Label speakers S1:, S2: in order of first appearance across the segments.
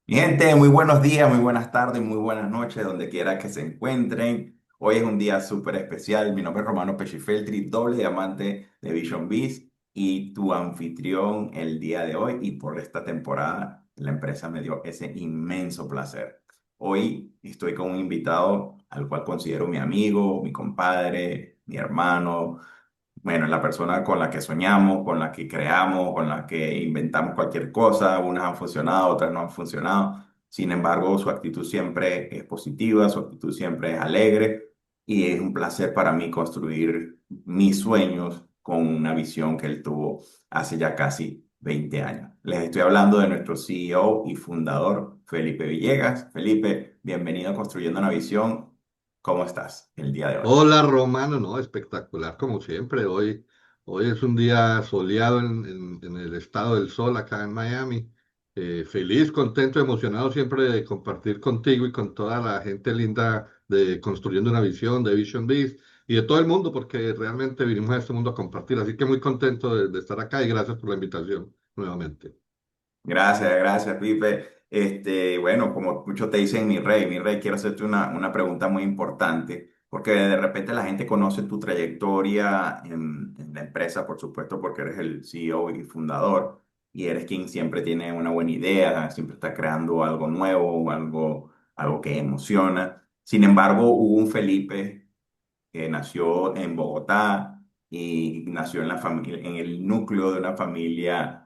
S1: Mi gente, muy buenos días, muy buenas tardes, muy buenas noches, donde quiera que se encuentren. Hoy es un día súper especial. Mi nombre es Romano Pescifeltri, doble diamante de Vision Beast y tu anfitrión el día de hoy. Y por esta temporada, la empresa me dio ese inmenso placer. Hoy estoy con un invitado al cual considero mi amigo, mi compadre, mi hermano. Bueno, la persona con la que soñamos, con la que creamos, con la que inventamos cualquier cosa, unas han funcionado, otras no han funcionado. Sin embargo, su actitud siempre es positiva, su actitud siempre es alegre y es un placer para mí construir mis sueños con una visión que él tuvo hace ya casi 20 años. Les estoy hablando de nuestro CEO y fundador, Felipe Villegas. Felipe, bienvenido a Construyendo una Visión. ¿Cómo estás el día de hoy?
S2: Hola Romano, no, espectacular como siempre. Hoy es un día soleado en el estado del sol acá en Miami. Feliz, contento, emocionado siempre de compartir contigo y con toda la gente linda de Construyendo una Visión, de Vision Beast y de todo el mundo, porque realmente vinimos a este mundo a compartir. Así que muy contento de estar acá y gracias por la invitación nuevamente.
S1: Gracias, gracias, Pipe. Bueno, como muchos te dicen, mi rey, quiero hacerte una pregunta muy importante, porque de repente la gente conoce tu trayectoria en la empresa, por supuesto, porque eres el CEO y fundador, y eres quien siempre tiene una buena idea, siempre está creando algo nuevo, algo que emociona. Sin embargo, hubo un Felipe que nació en Bogotá y nació en la familia, en el núcleo de una familia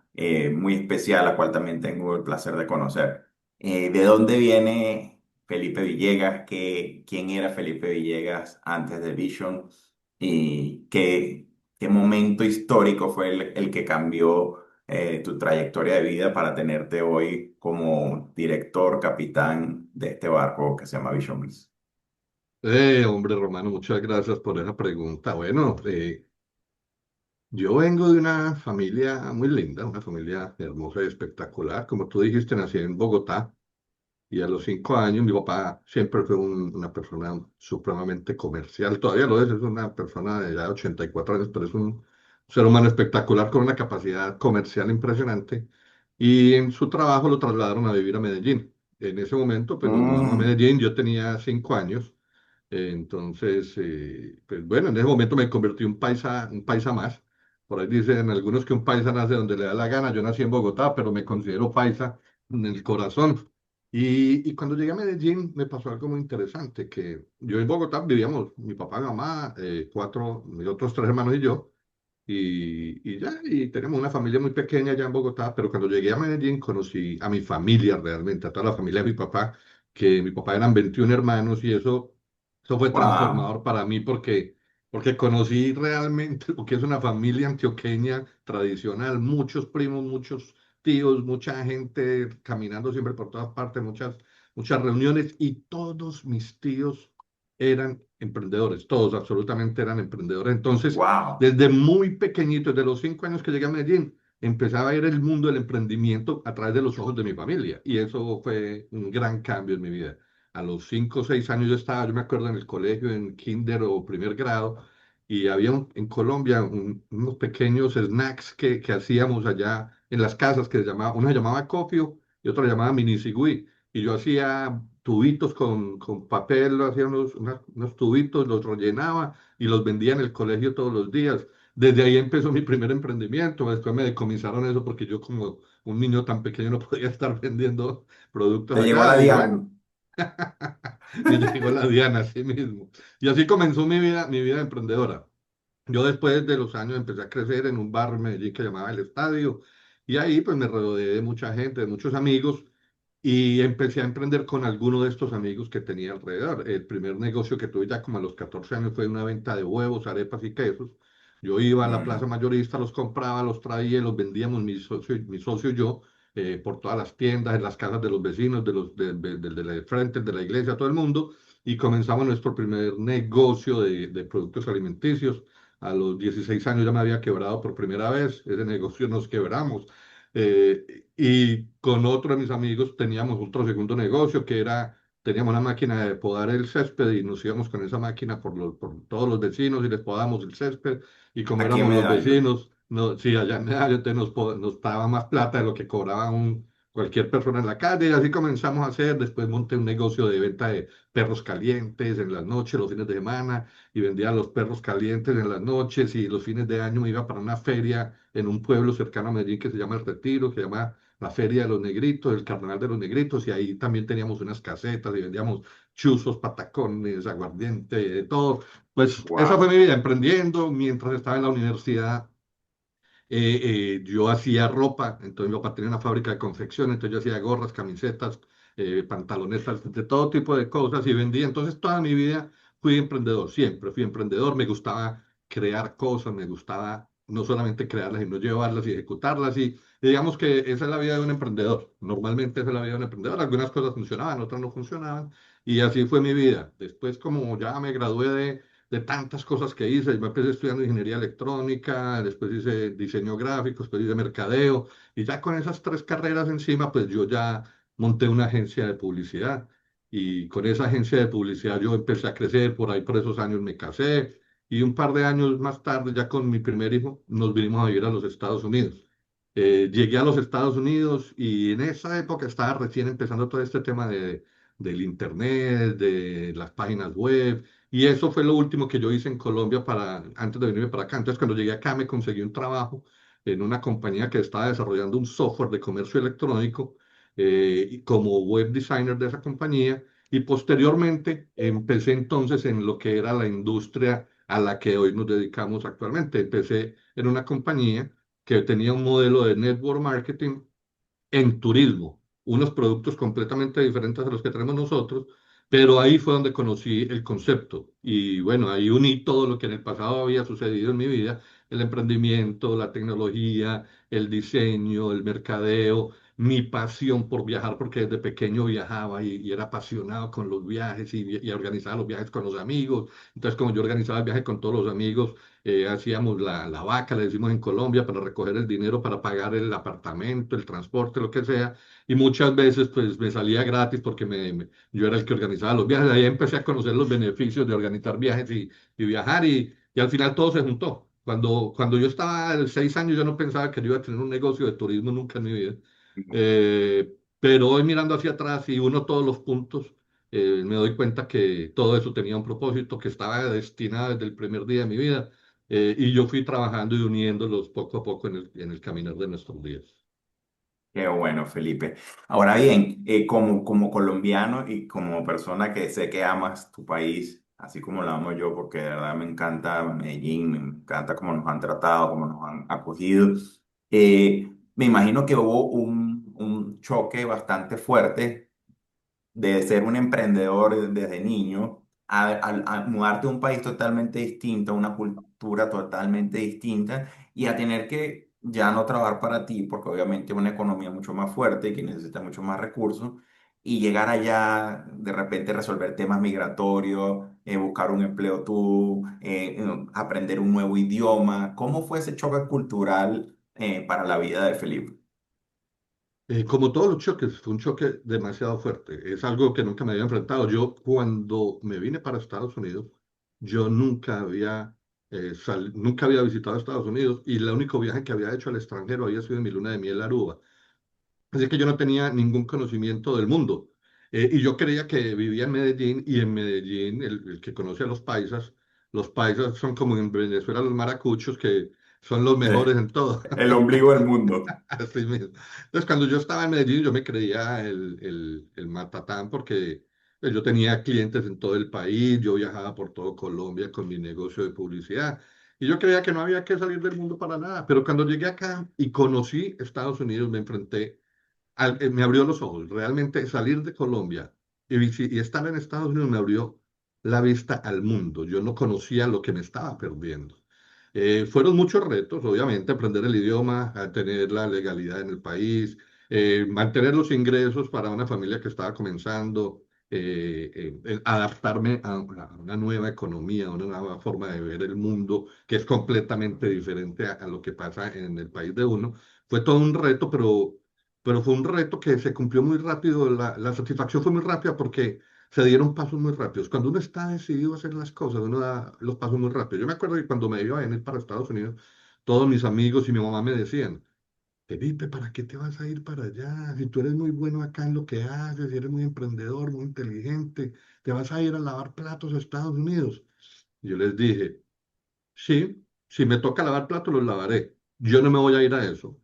S1: muy especial, la cual también tengo el placer de conocer. ¿De dónde viene Felipe Villegas? ¿Quién era Felipe Villegas antes de Vision? ¿Y qué momento histórico fue el que cambió tu trayectoria de vida para tenerte hoy como director, capitán de este barco que se llama Vision Biz?
S2: Hombre Romano, muchas gracias por esa pregunta. Bueno, yo vengo de una familia muy linda, una familia hermosa y espectacular. Como tú dijiste, nací en Bogotá y a los 5 años mi papá siempre fue una persona supremamente comercial. Todavía lo es una persona de ya 84 años, pero es un ser humano espectacular con una capacidad comercial impresionante. Y en su trabajo lo trasladaron a vivir a Medellín. En ese momento, pues nos mudamos a
S1: Mm.
S2: Medellín, yo tenía 5 años. Entonces, pues bueno, en ese momento me convertí en un paisa más. Por ahí dicen algunos que un paisa nace donde le da la gana. Yo nací en Bogotá, pero me considero paisa en el corazón. Y cuando llegué a Medellín me pasó algo muy interesante, que yo en Bogotá vivíamos mi papá, mi mamá, cuatro, mis otros tres hermanos y yo, y ya, y tenemos una familia muy pequeña allá en Bogotá, pero cuando llegué a Medellín conocí a mi familia realmente, a toda la familia de mi papá, que mi papá eran 21 hermanos y eso fue
S1: Wow.
S2: transformador para mí porque conocí realmente lo que es una familia antioqueña tradicional, muchos primos, muchos tíos, mucha gente caminando siempre por todas partes, muchas reuniones y todos mis tíos eran emprendedores, todos absolutamente eran emprendedores. Entonces,
S1: Wow.
S2: desde muy pequeñito, desde los 5 años que llegué a Medellín, empezaba a ver el mundo del emprendimiento a través de los ojos de mi familia y eso fue un gran cambio en mi vida. A los 5 o 6 años yo estaba, yo me acuerdo en el colegio, en kinder o primer grado, y había en Colombia unos pequeños snacks que hacíamos allá en las casas que se llamaba, uno se llamaba cofio y otro se llamaba mini sigüí. Y yo hacía tubitos con papel, hacía unos tubitos, los rellenaba y los vendía en el colegio todos los días. Desde ahí empezó mi primer emprendimiento. Después me decomisaron eso porque yo como un niño tan pequeño no podía estar vendiendo productos
S1: Te llegó la
S2: allá. Y
S1: DIAN.
S2: bueno, me llegó la Diana así mismo. Y así comenzó mi vida emprendedora. Yo después de los años empecé a crecer en un barrio en Medellín que llamaba El Estadio y ahí pues me rodeé de mucha gente, de muchos amigos y empecé a emprender con alguno de estos amigos que tenía alrededor. El primer negocio que tuve ya como a los 14 años fue una venta de huevos, arepas y quesos. Yo iba a la plaza
S1: Mm.
S2: mayorista, los compraba, los traía y los vendíamos mi socio y yo por todas las tiendas, en las casas de los vecinos, de frente, de la iglesia, todo el mundo. Y comenzamos nuestro primer negocio de productos alimenticios. A los 16 años ya me había quebrado por primera vez. Ese negocio nos quebramos. Y con otro de mis amigos teníamos otro segundo negocio que era, teníamos una máquina de podar el césped y nos íbamos con esa máquina por todos los vecinos y les podábamos el césped. Y como
S1: Aquí en
S2: éramos los
S1: Medallo.
S2: vecinos, no, sí, allá en Medallo nos pagaba más plata de lo que cobraba cualquier persona en la calle, y así comenzamos a hacer. Después monté un negocio de venta de perros calientes en las noches, los fines de semana, y vendía los perros calientes en las noches, y los fines de año me iba para una feria en un pueblo cercano a Medellín que se llama El Retiro, que se llama la Feria de los Negritos, el Carnaval de los Negritos, y ahí también teníamos unas casetas y vendíamos chuzos, patacones, aguardiente, de todo. Pues esa fue
S1: Wow,
S2: mi vida emprendiendo mientras estaba en la universidad. Yo hacía ropa, entonces mi papá tenía una fábrica de confección, entonces yo hacía gorras, camisetas, pantalonetas, de todo tipo de cosas y vendía. Entonces toda mi vida fui emprendedor, siempre fui emprendedor, me gustaba crear cosas, me gustaba no solamente crearlas, sino llevarlas y ejecutarlas y digamos que esa es la vida de un emprendedor. Normalmente esa es la vida de un emprendedor, algunas cosas funcionaban, otras no funcionaban y así fue mi vida. Después como ya me gradué de tantas cosas que hice. Yo empecé estudiando ingeniería electrónica, después hice diseño gráfico, después hice mercadeo, y ya con esas tres carreras encima, pues yo ya monté una agencia de publicidad. Y con esa agencia de publicidad yo empecé a crecer, por ahí por esos años me casé, y un par de años más tarde, ya con mi primer hijo, nos vinimos a vivir a los Estados Unidos. Llegué a los Estados Unidos y en esa época estaba recién empezando todo este tema del internet, de las páginas web, y eso fue lo último que yo hice en Colombia antes de venirme para acá. Entonces, cuando llegué acá, me conseguí un trabajo en una compañía que estaba desarrollando un software de comercio electrónico y como web designer de esa compañía. Y posteriormente empecé entonces en lo que era la industria a la que hoy nos dedicamos actualmente. Empecé en una compañía que tenía un modelo de network marketing en turismo, unos productos completamente diferentes a los que tenemos nosotros, pero ahí fue donde conocí el concepto y bueno, ahí uní todo lo que en el pasado había sucedido en mi vida, el emprendimiento, la tecnología, el diseño, el mercadeo, mi pasión por viajar, porque desde pequeño viajaba y era apasionado con los viajes y organizaba los viajes con los amigos. Entonces, como yo organizaba el viaje con todos los amigos, hacíamos la vaca, le decimos en Colombia, para recoger el dinero para pagar el apartamento, el transporte, lo que sea. Y muchas veces pues me salía gratis porque yo era el que organizaba los viajes. Ahí empecé a conocer los beneficios de organizar viajes y viajar y al final todo se juntó. Cuando yo estaba de 6 años yo no pensaba que yo iba a tener un negocio de turismo nunca en mi vida. Pero hoy mirando hacia atrás y uno todos los puntos, me doy cuenta que todo eso tenía un propósito, que estaba destinado desde el primer día de mi vida y yo fui trabajando y uniéndolos poco a poco en el caminar de nuestros días.
S1: qué bueno, Felipe. Ahora bien, como colombiano y como persona que sé que amas tu país, así como lo amo yo, porque de verdad me encanta Medellín, me encanta cómo nos han tratado, cómo nos han acogido, me imagino que hubo un choque bastante fuerte de ser un emprendedor desde niño a mudarte a un país totalmente distinto, a una cultura totalmente distinta y a tener que ya no trabajar para ti, porque obviamente es una economía mucho más fuerte y que necesita mucho más recursos, y llegar allá, de repente resolver temas migratorios, buscar un empleo tú, aprender un nuevo idioma. ¿Cómo fue ese choque cultural para la vida de Felipe?
S2: Como todos los choques, fue un choque demasiado fuerte. Es algo que nunca me había enfrentado. Yo cuando me vine para Estados Unidos, yo nunca había visitado Estados Unidos y el único viaje que había hecho al extranjero había sido en mi luna de miel a Aruba. Así que yo no tenía ningún conocimiento del mundo. Y yo creía que vivía en Medellín y en Medellín, el que conoce a los paisas son como en Venezuela los maracuchos, que son los mejores en todo.
S1: El ombligo del mundo.
S2: Así mismo. Entonces, cuando yo estaba en Medellín, yo me creía el matatán porque pues, yo tenía clientes en todo el país, yo viajaba por todo Colombia con mi negocio de publicidad y yo creía que no había que salir del mundo para nada. Pero cuando llegué acá y conocí Estados Unidos, me enfrenté me abrió los ojos. Realmente salir de Colombia y estar en Estados Unidos me abrió la vista al mundo. Yo no conocía lo que me estaba perdiendo. Fueron muchos retos, obviamente, aprender el idioma, a tener la legalidad en el país, mantener los ingresos para una familia que estaba comenzando, adaptarme a una nueva economía, a una nueva forma de ver el mundo que es completamente diferente a lo que pasa en el país de uno. Fue todo un reto, pero fue un reto que se cumplió muy rápido. La satisfacción fue muy rápida porque se dieron pasos muy rápidos. Cuando uno está decidido a hacer las cosas, uno da los pasos muy rápido. Yo me acuerdo que cuando me iba a venir para Estados Unidos, todos mis amigos y mi mamá me decían, Felipe, ¿para qué te vas a ir para allá? Si tú eres muy bueno acá en lo que haces, eres muy emprendedor, muy inteligente, te vas a ir a lavar platos a Estados Unidos. Y yo les dije, sí, si me toca lavar platos, los lavaré. Yo no me voy a ir a eso.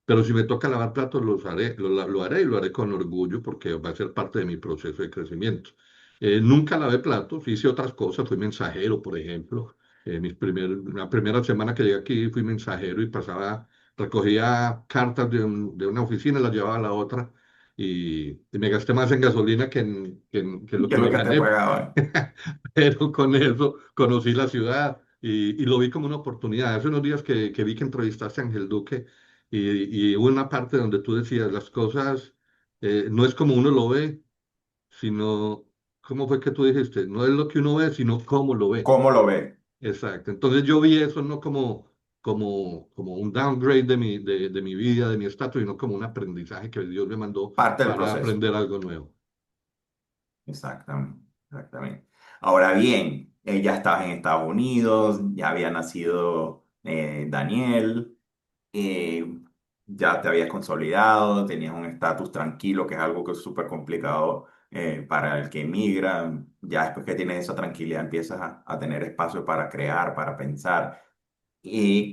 S2: Pero si me toca lavar platos, los haré, lo haré y lo haré con orgullo porque va a ser parte de mi proceso de crecimiento. Nunca lavé platos, hice otras cosas, fui mensajero, por ejemplo. La primera semana que llegué aquí fui mensajero y recogía cartas de una oficina, las llevaba a la otra y me gasté más en gasolina que lo
S1: ¿Qué
S2: que
S1: es lo
S2: me
S1: que te
S2: gané.
S1: pagaban?
S2: Pero con eso conocí la ciudad y lo vi como una oportunidad. Hace unos días que vi que entrevistaste a Ángel Duque y hubo una parte donde tú decías las cosas no es como uno lo ve, sino, ¿cómo fue que tú dijiste? No es lo que uno ve, sino cómo lo ve.
S1: ¿Cómo lo ves?
S2: Exacto. Entonces yo vi eso no como un downgrade de mi vida, de mi estatus, sino como un aprendizaje que Dios me mandó
S1: Parte del
S2: para
S1: proceso.
S2: aprender algo nuevo.
S1: Exactamente, exactamente. Ahora bien, ya estabas en Estados Unidos, ya había nacido Daniel, eh, ya te habías consolidado, tenías un estatus tranquilo, que es algo que es súper complicado para el que emigra. Ya después que tienes esa tranquilidad empiezas a tener espacio para crear, para pensar.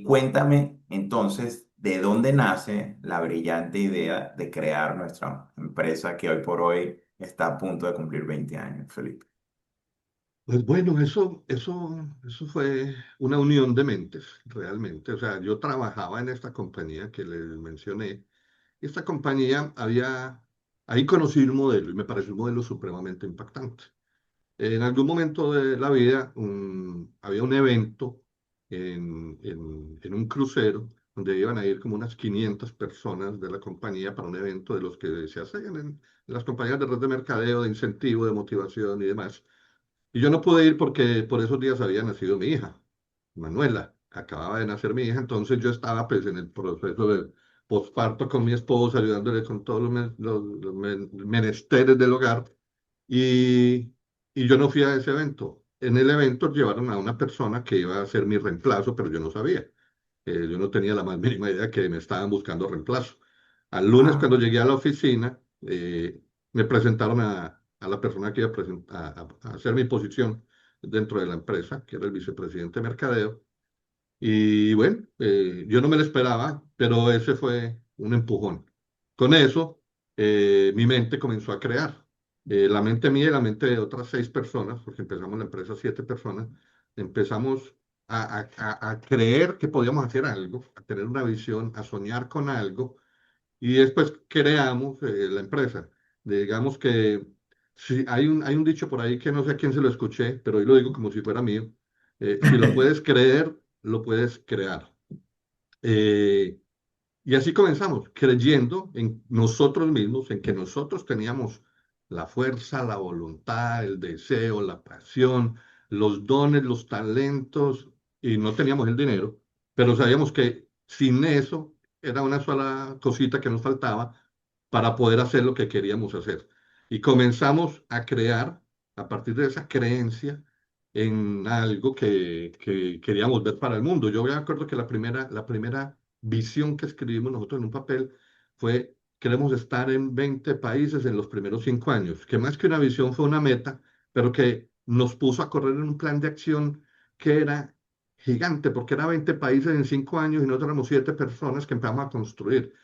S1: Cuéntame entonces, ¿de dónde nace la brillante idea de crear nuestra empresa que hoy por hoy está a punto de cumplir 20 años, Felipe?
S2: Pues bueno, eso fue una unión de mentes, realmente. O sea, yo trabajaba en esta compañía que les mencioné. Y esta compañía ahí conocí un modelo y me pareció un modelo supremamente impactante. En algún momento de la vida había un evento en un crucero donde iban a ir como unas 500 personas de la compañía para un evento de los que se hacen en las compañías de red de mercadeo, de incentivo, de motivación y demás. Y yo no pude ir porque por esos días había nacido mi hija, Manuela. Acababa de nacer mi hija, entonces yo estaba pues en el proceso de posparto con mi esposa, ayudándole con todos los menesteres del hogar. Y, y yo no fui a ese evento. En el evento llevaron a una persona que iba a ser mi reemplazo, pero yo no sabía. Yo no tenía la más mínima idea que me estaban buscando reemplazo. Al lunes,
S1: Ah,
S2: cuando llegué a la oficina, me presentaron a la persona que iba a hacer mi posición dentro de la empresa, que era el vicepresidente de mercadeo. Y bueno, yo no me lo esperaba, pero ese fue un empujón. Con eso, mi mente comenzó a crear. La mente mía y la mente de otras 6 personas, porque empezamos la empresa 7 personas, empezamos a creer que podíamos hacer algo, a tener una visión, a soñar con algo y después creamos la empresa. Digamos que si hay un dicho por ahí que no sé a quién se lo escuché, pero hoy lo digo como si fuera mío. Si lo puedes creer, lo puedes crear. Eh, y así comenzamos, creyendo en nosotros mismos, en que nosotros teníamos la fuerza, la voluntad, el deseo, la pasión, los dones, los talentos, y no teníamos el dinero, pero sabíamos que sin eso era una sola cosita que nos faltaba para poder hacer lo que queríamos hacer. Y comenzamos a crear, a partir de esa creencia, en algo que queríamos ver para el mundo. Yo me acuerdo que la primera visión que escribimos nosotros en un papel fue, queremos estar en 20 países en los primeros 5 años, que más que una visión fue una meta, pero que nos puso a correr en un plan de acción que era gigante, porque era 20 países en 5 años y nosotros éramos 7 personas que empezamos a construir.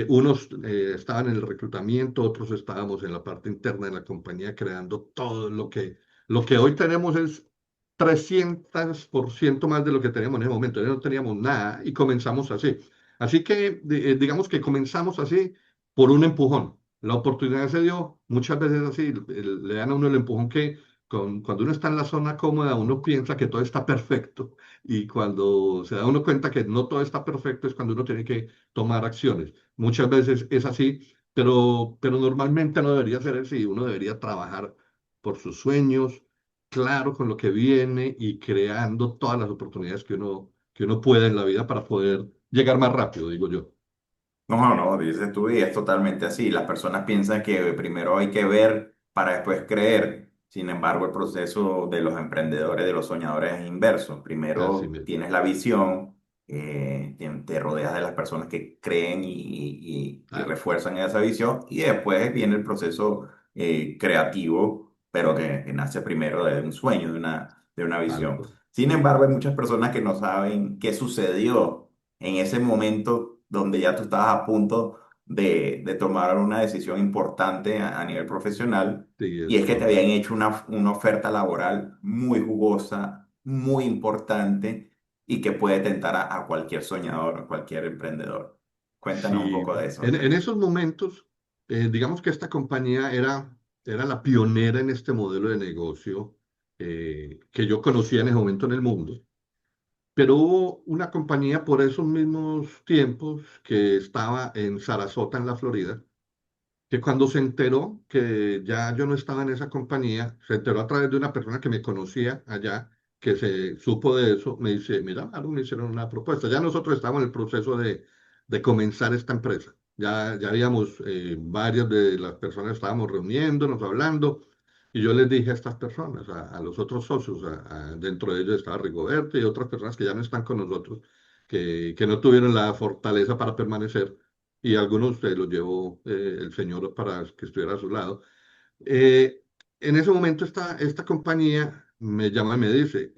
S2: Unos estaban en el reclutamiento, otros estábamos en la parte interna de la compañía creando todo lo que hoy tenemos es 300% más de lo que teníamos en ese momento. Ya no teníamos nada y comenzamos así. Así que digamos que comenzamos así por un empujón. La oportunidad se dio muchas veces así, le dan a uno el empujón que cuando uno está en la zona cómoda, uno piensa que todo está perfecto y cuando se da uno cuenta que no todo está perfecto es cuando uno tiene que tomar acciones. Muchas veces es así, pero normalmente no debería ser así. Uno debería trabajar por sus sueños, claro con lo que viene y creando todas las oportunidades que uno pueda en la vida para poder llegar más rápido, digo yo.
S1: no, no, dices tú y es totalmente así. Las personas piensan que primero hay que ver para después creer. Sin embargo, el proceso de los emprendedores, de los soñadores es inverso.
S2: Así
S1: Primero
S2: mismo.
S1: tienes la visión, te rodeas de las personas que creen y
S2: Claro,
S1: refuerzan esa visión y después viene el proceso creativo, pero que nace primero de un sueño, de una
S2: tal
S1: visión.
S2: cual.
S1: Sin embargo, hay muchas personas que no saben qué sucedió en ese momento donde ya tú estabas a punto de tomar una decisión importante a nivel profesional
S2: Sí,
S1: y
S2: es
S1: es que te habían
S2: correcto.
S1: hecho una oferta laboral muy jugosa, muy importante y que puede tentar a cualquier soñador, a cualquier emprendedor. Cuéntanos un
S2: Sí,
S1: poco de eso,
S2: en
S1: Felipe.
S2: esos momentos, digamos que esta compañía era la pionera en este modelo de negocio que yo conocía en ese momento en el mundo. Pero hubo una compañía por esos mismos tiempos que estaba en Sarasota, en la Florida, que cuando se enteró que ya yo no estaba en esa compañía, se enteró a través de una persona que me conocía allá, que se supo de eso, me dice, mira, Aaron, me hicieron una propuesta. Ya nosotros estábamos en el proceso de comenzar esta empresa. Ya habíamos, varias de las personas estábamos reuniéndonos, hablando, y yo les dije a estas personas, a los otros socios, dentro de ellos estaba Rigoberto y otras personas que ya no están con nosotros, que no tuvieron la fortaleza para permanecer y algunos se los llevó el señor para que estuviera a su lado. Eh, en ese momento esta compañía me llama y me dice,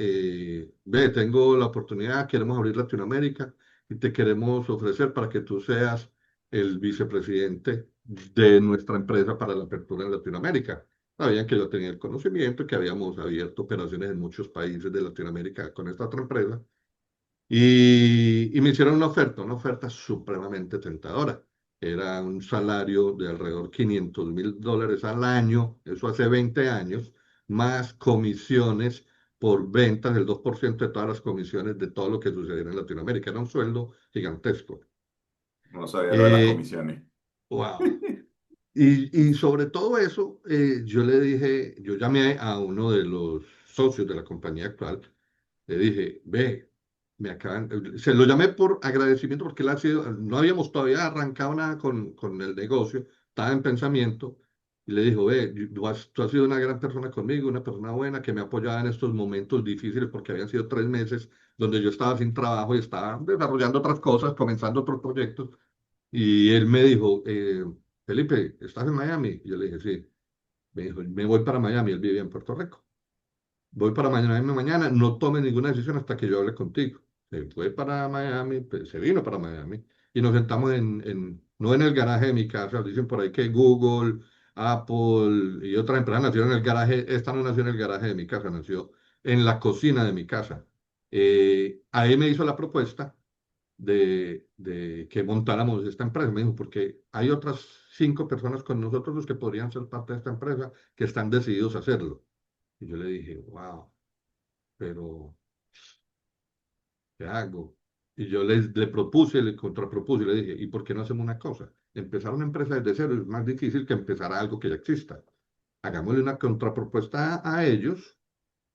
S2: ve, tengo la oportunidad, queremos abrir Latinoamérica y te queremos ofrecer para que tú seas el vicepresidente de nuestra empresa para la apertura en Latinoamérica. Sabían que yo tenía el conocimiento, que habíamos abierto operaciones en muchos países de Latinoamérica con esta otra empresa y me hicieron una oferta supremamente tentadora. Era un salario de alrededor $500,000 al año, eso hace 20 años, más comisiones por ventas, el 2% de todas las comisiones de todo lo que sucediera en Latinoamérica. Era un sueldo gigantesco.
S1: No sabía lo de las
S2: Eh,
S1: comisiones.
S2: wow. Y sobre todo eso, yo le dije, yo llamé a uno de los socios de la compañía actual. Le dije, ve, se lo llamé por agradecimiento porque él ha sido, no habíamos todavía arrancado nada con el negocio, estaba en pensamiento, y le dijo, ve, tú has sido una gran persona conmigo, una persona buena que me ha apoyado en estos momentos difíciles porque habían sido 3 meses donde yo estaba sin trabajo y estaba desarrollando otras cosas, comenzando otros proyectos, y él me dijo, Felipe, ¿estás en Miami? Y yo le dije, sí. Me dijo, me voy para Miami, él vivía en Puerto Rico. Voy para mañana, no tome ninguna decisión hasta que yo hable contigo. Se fue para Miami, pues, se vino para Miami y nos sentamos no en el garaje de mi casa, dicen por ahí que Google, Apple y otras empresas nacieron en el garaje, esta no nació en el garaje de mi casa, nació en la cocina de mi casa. Ahí me hizo la propuesta de que montáramos esta empresa. Me dijo, porque hay otras 5 personas con nosotros los que podrían ser parte de esta empresa que están decididos a hacerlo. Y yo le dije, wow, pero ¿qué hago? Y yo le propuse, le contrapropuse, y le dije, ¿y por qué no hacemos una cosa? Empezar una empresa desde cero es más difícil que empezar algo que ya exista. Hagámosle una contrapropuesta a ellos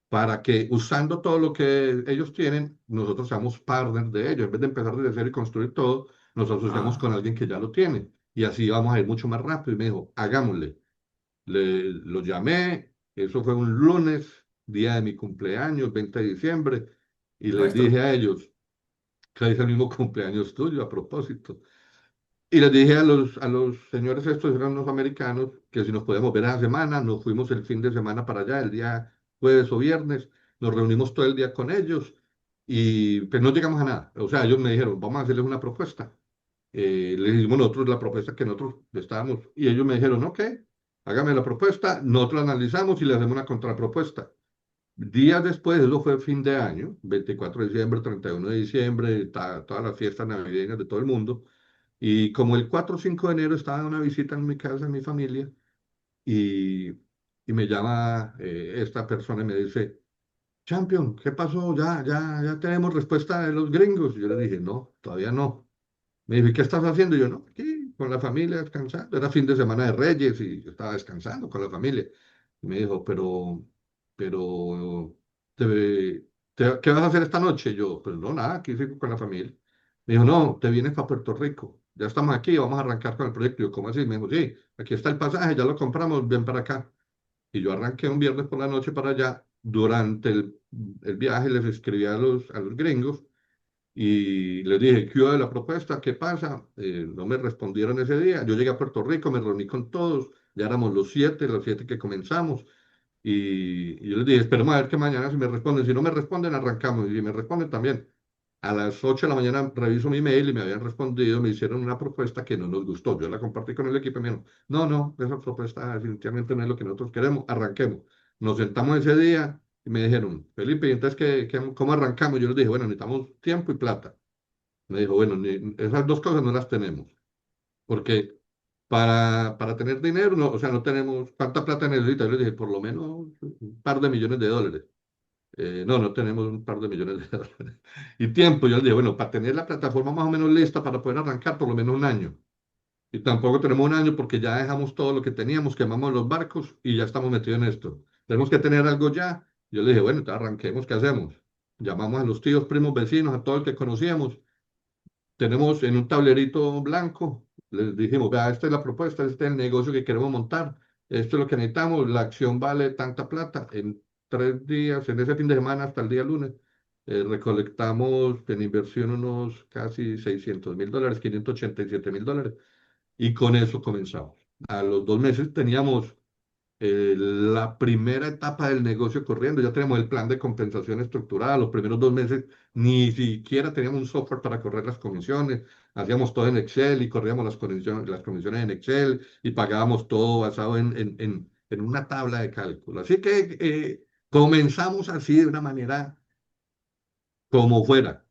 S2: para que usando todo lo que ellos tienen, nosotros seamos partners de ellos. En vez de empezar desde cero y construir todo, nos asociamos
S1: Ah,
S2: con alguien que ya lo tiene. Y así vamos a ir mucho más rápido. Y me dijo, hagámosle. Lo llamé, eso fue un lunes, día de mi cumpleaños, 20 de diciembre, y les dije
S1: nuestro.
S2: a ellos, que es el mismo cumpleaños tuyo a propósito. Y les dije a los señores estos, eran los americanos, que si nos podíamos ver esa semana, nos fuimos el fin de semana para allá, el día jueves o viernes, nos reunimos todo el día con ellos y pues no llegamos a nada. O sea, ellos me dijeron, vamos a hacerles una propuesta. Les hicimos nosotros la propuesta que nosotros estábamos y ellos me dijeron, ok, hágame la propuesta, nosotros la analizamos y le hacemos una contrapropuesta. Días después, eso fue fin de año, 24 de diciembre, 31 de diciembre, todas las fiestas navideñas de todo el mundo. Y como el 4 o 5 de enero estaba en una visita en mi casa, en mi familia, y, y me llama esta persona y me dice, Champion, ¿qué pasó? Ya tenemos respuesta de los gringos. Y yo le dije, no, todavía no. Me dijo, ¿y qué estás haciendo? Y yo, no, aquí, con la familia, descansando. Era fin de semana de Reyes y yo estaba descansando con la familia. Y me dijo, pero, ¿qué vas a hacer esta noche? Y yo, pues no, nada, aquí sigo con la familia. Me dijo, no, te vienes para Puerto Rico. Ya estamos aquí, vamos a arrancar con el proyecto. Y yo, ¿cómo así? Me dijo, sí, aquí está el pasaje, ya lo compramos, ven para acá. Y yo arranqué un viernes por la noche para allá. Durante el viaje les escribí a los gringos y les dije, ¿qué hubo de la propuesta? ¿Qué pasa? No me respondieron ese día. Yo llegué a Puerto Rico, me reuní con todos, ya éramos los siete que comenzamos. Y yo les dije, esperemos a ver que mañana si me responden. Si no me responden, arrancamos. Y si me responden también. A las 8 de la mañana reviso mi mail y me habían respondido, me hicieron una propuesta que no nos gustó. Yo la compartí con el equipo y me dijeron, no, no, esa propuesta definitivamente no es lo que nosotros queremos, arranquemos. Nos sentamos ese día y me dijeron, Felipe, ¿y entonces cómo arrancamos? Yo les dije, bueno, necesitamos tiempo y plata. Me dijo, bueno, esas dos cosas no las tenemos, porque para tener dinero, no, o sea, no tenemos, ¿cuánta plata necesita? Yo les dije, por lo menos un par de millones de dólares. No, no tenemos un par de millones de dólares. Y tiempo, yo les dije, bueno, para tener la plataforma más o menos lista para poder arrancar, por lo menos un año. Y tampoco tenemos un año porque ya dejamos todo lo que teníamos, quemamos los barcos y ya estamos metidos en esto. Tenemos que tener algo ya. Yo le dije, bueno, entonces arranquemos, ¿qué hacemos? Llamamos a los tíos, primos, vecinos, a todo el que conocíamos. Tenemos en un tablerito blanco, les dijimos, vea, esta es la propuesta, este es el negocio que queremos montar, esto es lo que necesitamos, la acción vale tanta plata. En 3 días, en ese fin de semana hasta el día lunes, recolectamos en inversión unos casi $600.000, $587.000, y con eso comenzamos. A los 2 meses teníamos la primera etapa del negocio corriendo. Ya tenemos el plan de compensación estructurada. Los primeros 2 meses ni siquiera teníamos un software para correr las comisiones. Hacíamos todo en Excel y corríamos las comisiones en Excel y pagábamos todo basado en una tabla de cálculo. Así que comenzamos así de una manera como fuera.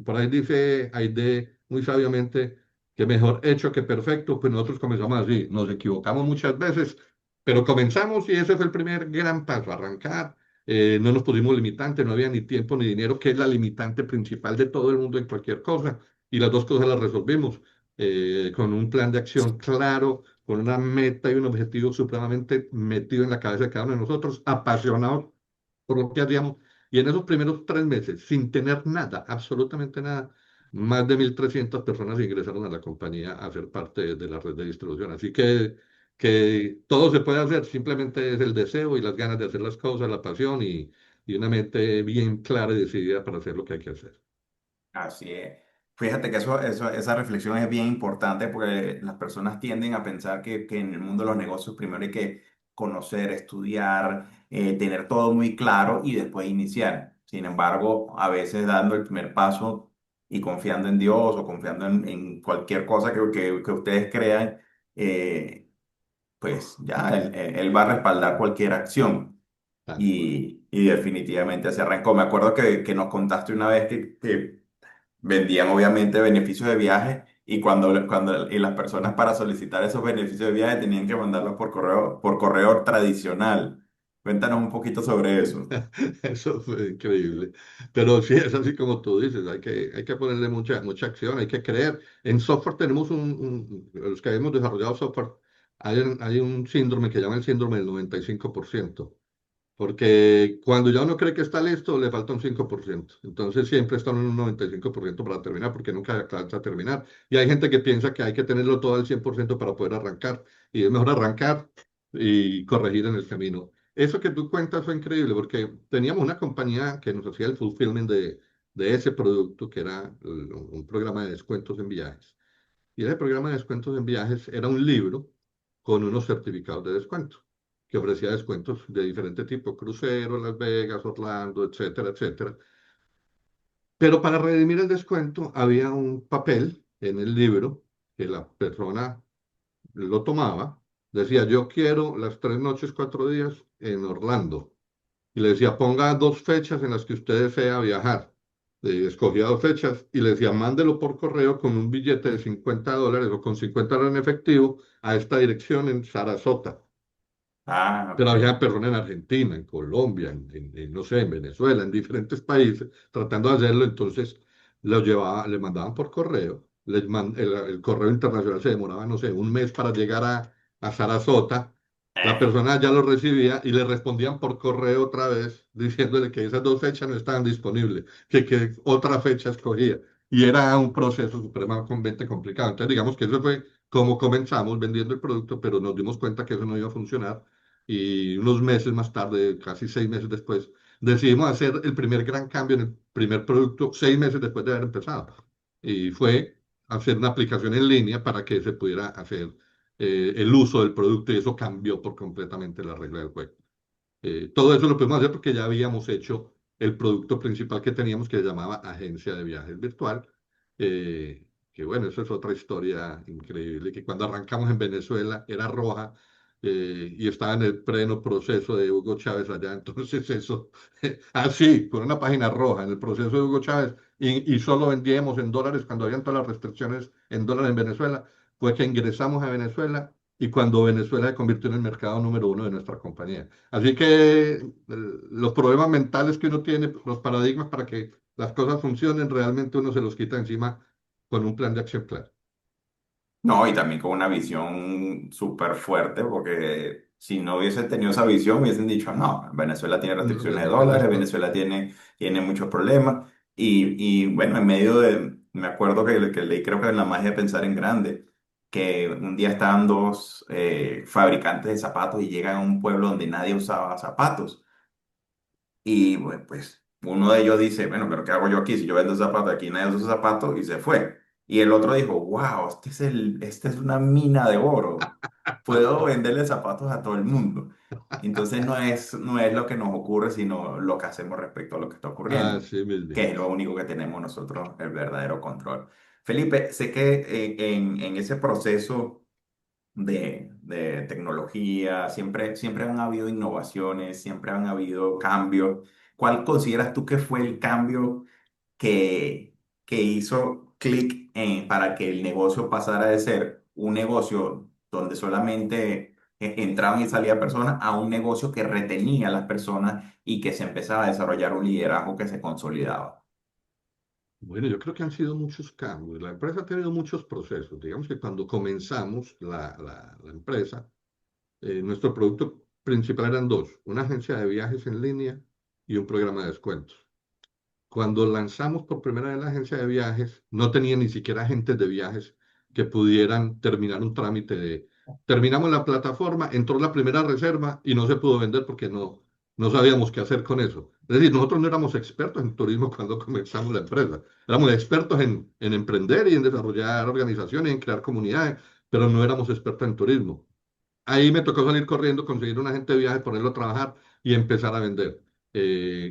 S2: Por ahí dice Aide muy sabiamente que mejor hecho que perfecto, pues nosotros comenzamos así. Nos equivocamos muchas veces, pero comenzamos y ese fue el primer gran paso, arrancar. No nos pusimos limitantes, no había ni tiempo ni dinero, que es la limitante principal de todo el mundo en cualquier cosa. Y las dos cosas las resolvimos con un plan de acción claro, con una meta y un objetivo supremamente metido en la cabeza de cada uno de nosotros, apasionados por lo que hacíamos. Y en esos primeros 3 meses, sin tener nada, absolutamente nada, más de 1.300 personas ingresaron a la compañía a ser parte de la red de distribución. Así que todo se puede hacer, simplemente es el deseo y las ganas de hacer las cosas, la pasión y una mente bien clara y decidida para hacer lo que hay que hacer.
S1: Así es. Fíjate que esa reflexión es bien importante porque las personas tienden a pensar que en el mundo de los negocios primero hay que conocer, estudiar, tener todo muy claro y después iniciar. Sin embargo, a veces dando el primer paso y confiando en Dios o confiando en cualquier cosa que ustedes crean, eh, pues ya él va a respaldar cualquier acción
S2: Tal cual.
S1: y definitivamente se arrancó. Me acuerdo que nos contaste una vez que vendían obviamente beneficios de viaje y y las personas para solicitar esos beneficios de viaje tenían que mandarlos por correo tradicional. Cuéntanos un poquito sobre eso.
S2: Eso fue increíble. Pero sí, es así como tú dices, hay que ponerle mucha, mucha acción, hay que creer. En software tenemos los que hemos desarrollado software, hay un síndrome que llama el síndrome del 95%. Porque cuando ya uno cree que está listo, le falta un 5%. Entonces siempre está en un 95% para terminar, porque nunca alcanza a terminar. Y hay gente que piensa que hay que tenerlo todo al 100% para poder arrancar. Y es mejor arrancar y corregir en el camino. Eso que tú cuentas fue increíble, porque teníamos una compañía que nos hacía el fulfillment de ese producto, que era un programa de descuentos en viajes. Y ese programa de descuentos en viajes era un libro con unos certificados de descuento, que ofrecía descuentos de diferente tipo, crucero, Las Vegas, Orlando, etcétera, etcétera. Pero para redimir el descuento había un papel en el libro que la persona lo tomaba, decía, yo quiero las 3 noches, 4 días en Orlando. Y le decía, ponga 2 fechas en las que usted desea viajar. Escogía 2 fechas y le decía, mándelo por correo con un billete de $50 o con $50 en efectivo a esta dirección en Sarasota.
S1: Ah,
S2: Pero
S1: ok.
S2: había personas en Argentina, en Colombia, no sé, en Venezuela, en diferentes países, tratando de hacerlo. Entonces, le mandaban por correo. El correo internacional se demoraba, no sé, un mes para llegar a Sarasota. La
S1: Eh,
S2: persona ya lo recibía y le respondían por correo otra vez, diciéndole que esas 2 fechas no estaban disponibles, que otra fecha escogía. Y era un proceso supremamente complicado. Entonces, digamos que eso fue como comenzamos vendiendo el producto, pero nos dimos cuenta que eso no iba a funcionar y unos meses más tarde, casi 6 meses después, decidimos hacer el primer gran cambio primer producto 6 meses después de haber empezado. Y fue hacer una aplicación en línea para que se pudiera hacer el uso del producto y eso cambió por completamente la regla del juego. Todo eso lo pudimos hacer porque ya habíamos hecho el producto principal que teníamos que se llamaba Agencia de Viajes Virtual. Que bueno, eso es otra historia increíble, que cuando arrancamos en Venezuela era roja y estaba en el pleno proceso de Hugo Chávez allá. Entonces eso, así, con una página roja en el proceso de Hugo Chávez y solo vendíamos en dólares cuando habían todas las restricciones en dólares en Venezuela, fue que ingresamos a Venezuela y cuando Venezuela se convirtió en el mercado número uno de nuestra compañía. Así que los problemas mentales que uno tiene, los paradigmas para que las cosas funcionen, realmente uno se los quita encima con un plan de acción claro.
S1: No, y también con una visión súper fuerte, porque si no hubiesen tenido esa visión, hubiesen dicho, no, Venezuela tiene
S2: No,
S1: restricciones de
S2: Venezuela
S1: dólares,
S2: está.
S1: Venezuela tiene muchos problemas. Y bueno, en medio de, me acuerdo que leí, creo que en La magia de pensar en grande, que un día estaban dos fabricantes de zapatos y llegan a un pueblo donde nadie usaba zapatos. Y bueno, pues uno de ellos dice, bueno, pero ¿qué hago yo aquí? Si yo vendo zapatos aquí, nadie usa zapatos y se fue. Y el otro dijo, wow, este es una mina de oro. Puedo venderle zapatos a todo el mundo. Entonces no es lo que nos ocurre, sino lo que hacemos respecto a lo que está ocurriendo,
S2: Así
S1: que es
S2: mismito.
S1: lo único que tenemos nosotros, el verdadero control. Felipe, sé que en ese proceso de tecnología, siempre han habido innovaciones, siempre han habido cambios. ¿Cuál consideras tú que fue el cambio que hizo clic para que el negocio pasara de ser un negocio donde solamente entraban y salían personas a un negocio que retenía a las personas y que se empezaba a desarrollar un liderazgo que se consolidaba?
S2: Bueno, yo creo que han sido muchos cambios. La empresa ha tenido muchos procesos. Digamos que cuando comenzamos la empresa, nuestro producto principal eran dos, una agencia de viajes en línea y un programa de descuentos. Cuando lanzamos por primera vez la agencia de viajes, no tenía ni siquiera agentes de viajes que pudieran terminar un trámite de... Terminamos la plataforma, entró la primera reserva y no se pudo vender porque no sabíamos qué hacer con eso. Es decir, nosotros no éramos expertos en turismo cuando comenzamos la empresa. Éramos expertos en emprender y en desarrollar organizaciones, en crear comunidades, pero no éramos expertos en turismo. Ahí me tocó salir corriendo, conseguir un agente de viaje, ponerlo a trabajar y empezar a vender.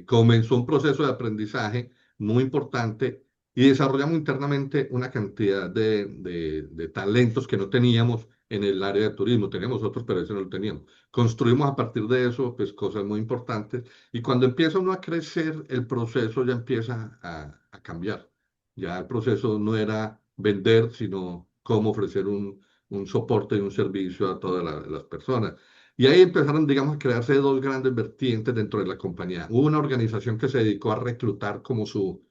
S2: Comenzó un proceso de aprendizaje muy importante y desarrollamos internamente una cantidad de talentos que no teníamos en el área de turismo. Teníamos otros, pero ese no lo teníamos. Construimos a partir de eso pues, cosas muy importantes y cuando empieza uno a crecer, el proceso ya empieza a cambiar. Ya el proceso no era vender, sino cómo ofrecer un soporte y un servicio a todas las personas. Y ahí empezaron, digamos, a crearse dos grandes vertientes dentro de la compañía. Hubo una organización que se dedicó a reclutar como su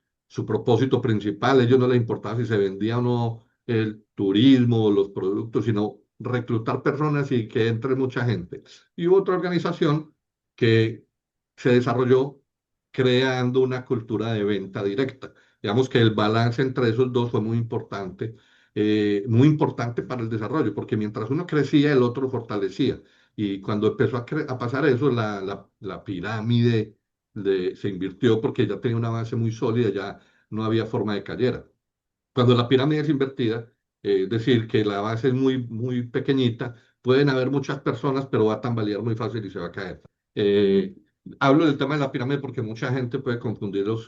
S2: propósito principal. A ellos no les importaba si se vendía o no el turismo o los productos, sino reclutar personas y que entre mucha gente. Y hubo otra organización que se desarrolló creando una cultura de venta directa. Digamos que el balance entre esos dos fue muy importante para el desarrollo, porque mientras uno crecía, el otro fortalecía. Y cuando empezó a pasar eso, la pirámide se invirtió porque ya tenía una base muy sólida, ya no había forma de cayera. Cuando la pirámide es invertida, es decir, que la base es muy pequeñita, pueden haber muchas personas, pero va a tambalear muy fácil y se va a caer. Eh, Hablo del tema de la pirámide porque mucha gente puede confundir las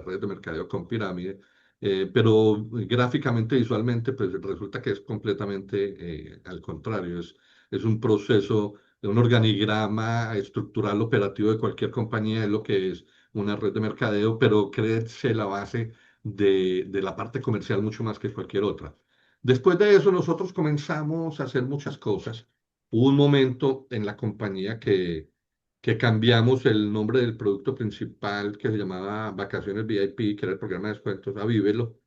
S2: redes de mercadeo con pirámide, pero gráficamente, visualmente, pues resulta que es completamente al contrario. Es un proceso, un organigrama estructural operativo de cualquier compañía, es lo que es una red de mercadeo, pero crece la base de la parte comercial mucho más que cualquier otra. Después de eso, nosotros comenzamos a hacer muchas cosas. Hubo un momento en la compañía que cambiamos el nombre del producto principal que se llamaba Vacaciones VIP, que era el programa de descuentos, a Vívelo,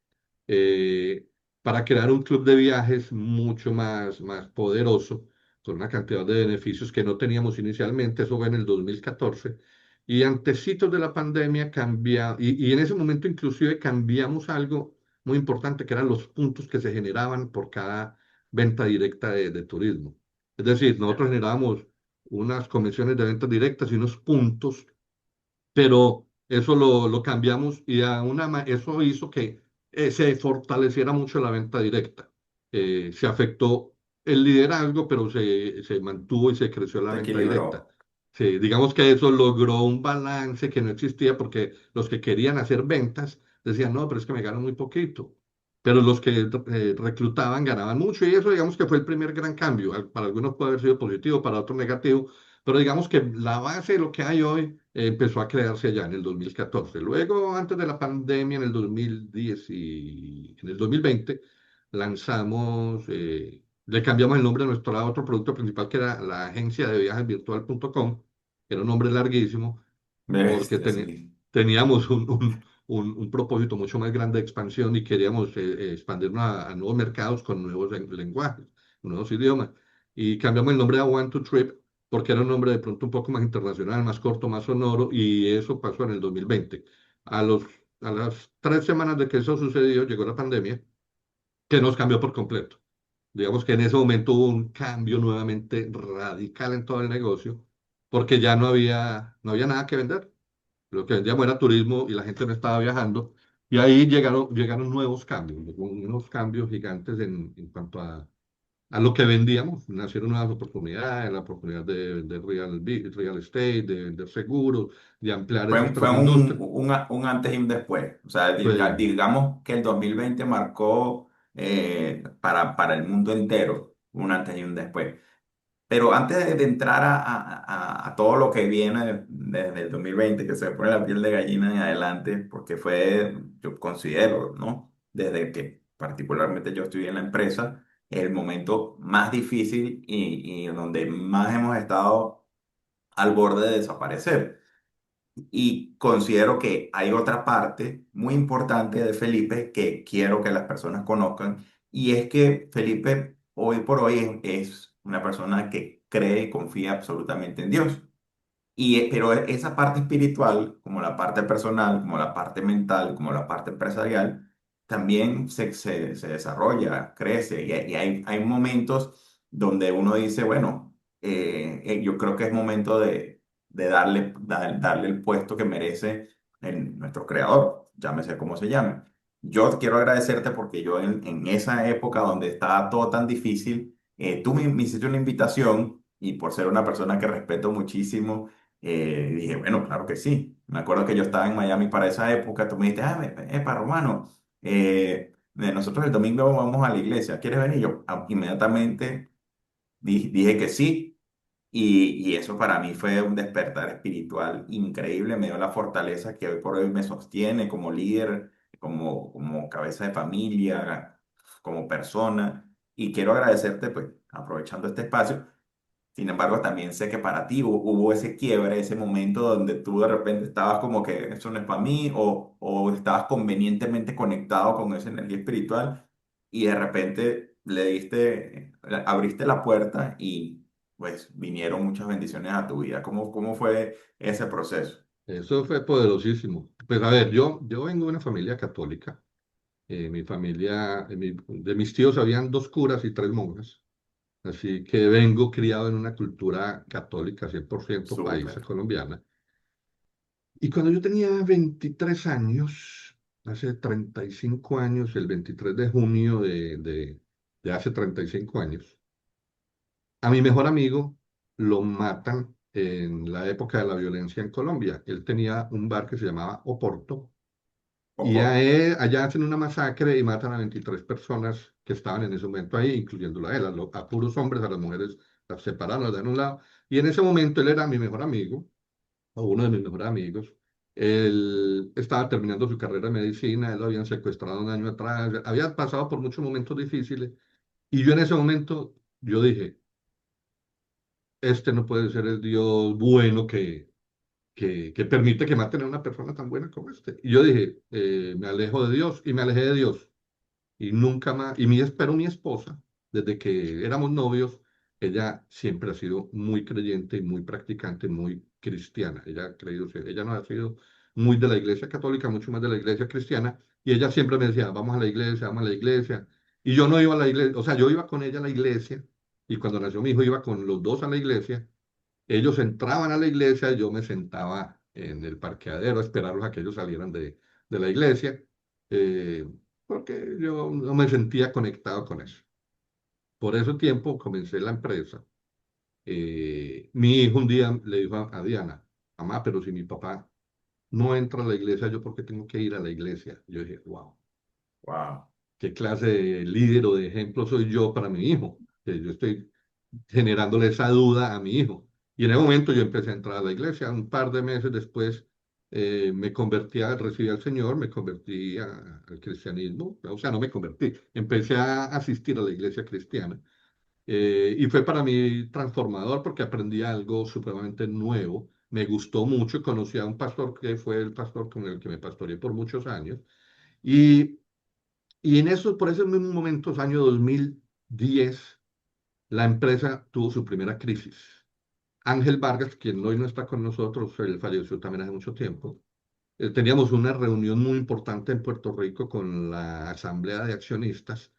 S2: eh, para crear un club de viajes mucho más poderoso, con una cantidad de beneficios que no teníamos inicialmente. Eso fue en el 2014. Y antecitos de la pandemia y en ese momento inclusive cambiamos algo muy importante, que eran los puntos que se generaban por cada venta directa de turismo. Es decir, nosotros generábamos unas comisiones de ventas directas y unos puntos, pero eso lo cambiamos y eso hizo que se fortaleciera mucho la venta directa. Se afectó el liderazgo, pero se mantuvo y se creció la
S1: Se
S2: venta directa.
S1: equilibró.
S2: Sí, digamos que eso logró un balance que no existía porque los que querían hacer ventas decían, no, pero es que me gano muy poquito. Pero los que reclutaban ganaban mucho y eso digamos que fue el primer gran cambio. Para algunos puede haber sido positivo, para otros negativo, pero digamos que la base de lo que hay hoy empezó a crearse allá en el 2014. Luego, antes de la pandemia, en el 2010 y en el 2020, lanzamos, le cambiamos el nombre a nuestro a otro producto principal, que era la agencia de viajes virtual.com, que era un nombre larguísimo, porque
S1: Bestia, sí.
S2: teníamos un propósito mucho más grande de expansión y queríamos expandirnos a nuevos mercados con nuevos lenguajes, nuevos idiomas. Y cambiamos el nombre a One to Trip porque era un nombre de pronto un poco más internacional, más corto, más sonoro, y eso pasó en el 2020. A los, a las 3 semanas de que eso sucedió, llegó la pandemia, que nos cambió por completo. Digamos que en ese momento hubo un cambio nuevamente radical en todo el negocio, porque ya no había nada que vender. Lo que vendíamos era turismo y la gente no estaba viajando. Y ahí llegaron nuevos cambios, unos cambios gigantes en cuanto a lo que vendíamos. Nacieron nuevas oportunidades, la oportunidad de vender real estate, de vender seguros, de ampliar esas
S1: Fue
S2: tres industrias.
S1: un antes y un después. O sea,
S2: Fue
S1: digamos que el 2020 marcó para el mundo entero un antes y un después. Pero antes de entrar a todo lo que viene desde el 2020, que se me pone la piel de gallina en adelante, porque fue, yo considero, ¿no? Desde que particularmente yo estoy en la empresa, el momento más difícil y donde más hemos estado al borde de desaparecer. Y considero que hay otra parte muy importante de Felipe que quiero que las personas conozcan, y es que Felipe hoy por hoy es una persona que cree y confía absolutamente en Dios. Pero esa parte espiritual, como la parte personal, como la parte mental, como la parte empresarial, también se desarrolla, crece. Y hay momentos donde uno dice, bueno, yo creo que es momento de darle el puesto que merece nuestro creador, llámese como se llame. Yo quiero agradecerte porque yo en esa época donde estaba todo tan difícil, tú me hiciste una invitación y por ser una persona que respeto muchísimo, dije, bueno, claro que sí. Me acuerdo que yo estaba en Miami para esa época. Tú me dijiste, para Romano, nosotros el domingo vamos a la iglesia. ¿Quieres venir? Yo inmediatamente dije que sí. Y eso para mí fue un despertar espiritual increíble. Me dio la fortaleza que hoy por hoy me sostiene como líder, como cabeza de familia, como persona. Y quiero agradecerte, pues, aprovechando este espacio. Sin embargo, también sé que para ti hubo ese quiebre, ese momento donde tú de repente estabas como que eso no es para mí, o estabas convenientemente conectado con esa energía espiritual y de repente abriste la puerta y pues vinieron muchas bendiciones a tu vida. ¿Cómo fue ese proceso?
S2: Eso fue poderosísimo. Pues a ver, yo vengo de una familia católica. Mi familia, de mis tíos habían 2 curas y 3 monjas. Así que vengo criado en una cultura católica, 100% paisa
S1: Súper.
S2: colombiana. Y cuando yo tenía 23 años, hace 35 años, el 23 de junio de hace 35 años, a mi mejor amigo lo matan en la época de la violencia en Colombia. Él tenía un bar que se llamaba Oporto y
S1: Oporto.
S2: allá hacen una masacre y matan a 23 personas que estaban en ese momento ahí, incluyéndolo a él, a puros hombres, a las mujeres las separaron, las dan a un lado. Y en ese momento él era mi mejor amigo, o uno de mis mejores amigos. Él estaba terminando su carrera de medicina, él lo habían secuestrado un año atrás, había pasado por muchos momentos difíciles. Y yo en ese momento, yo dije, este no puede ser el Dios bueno que permite que maten a una persona tan buena como este. Y yo dije, me alejo de Dios y me alejé de Dios. Y nunca más, pero mi esposa, desde que éramos novios, ella siempre ha sido muy creyente y muy practicante, muy cristiana. Ella ha creído, ella no ha sido muy de la iglesia católica, mucho más de la iglesia cristiana. Y ella siempre me decía, vamos a la iglesia, vamos a la iglesia. Y yo no iba a la iglesia, o sea, yo iba con ella a la iglesia. Y cuando nació mi hijo, iba con los dos a la iglesia. Ellos entraban a la iglesia, yo me sentaba en el parqueadero, a esperarlos a que ellos salieran de la iglesia, eh, porque yo no me sentía conectado con eso. Por ese tiempo comencé la empresa. Mi hijo un día le dijo a Diana, mamá, pero si mi papá no entra a la iglesia, ¿yo por qué tengo que ir a la iglesia? Yo dije, wow,
S1: Wow.
S2: ¿qué clase de líder o de ejemplo soy yo para mi hijo? Que yo estoy generándole esa duda a mi hijo. Y en ese momento yo empecé a entrar a la iglesia. Un par de meses después me convertí recibí al Señor, me convertí al cristianismo. O sea, no me convertí, empecé a asistir a la iglesia cristiana. Y fue para mí transformador porque aprendí algo supremamente nuevo. Me gustó mucho. Conocí a un pastor que fue el pastor con el que me pastoreé por muchos años. Y, y en eso, por esos mismos momentos, año 2010, la empresa tuvo su primera crisis. Ángel Vargas, quien hoy no está con nosotros, él falleció también hace mucho tiempo. Teníamos una reunión muy importante en Puerto Rico con la Asamblea de Accionistas.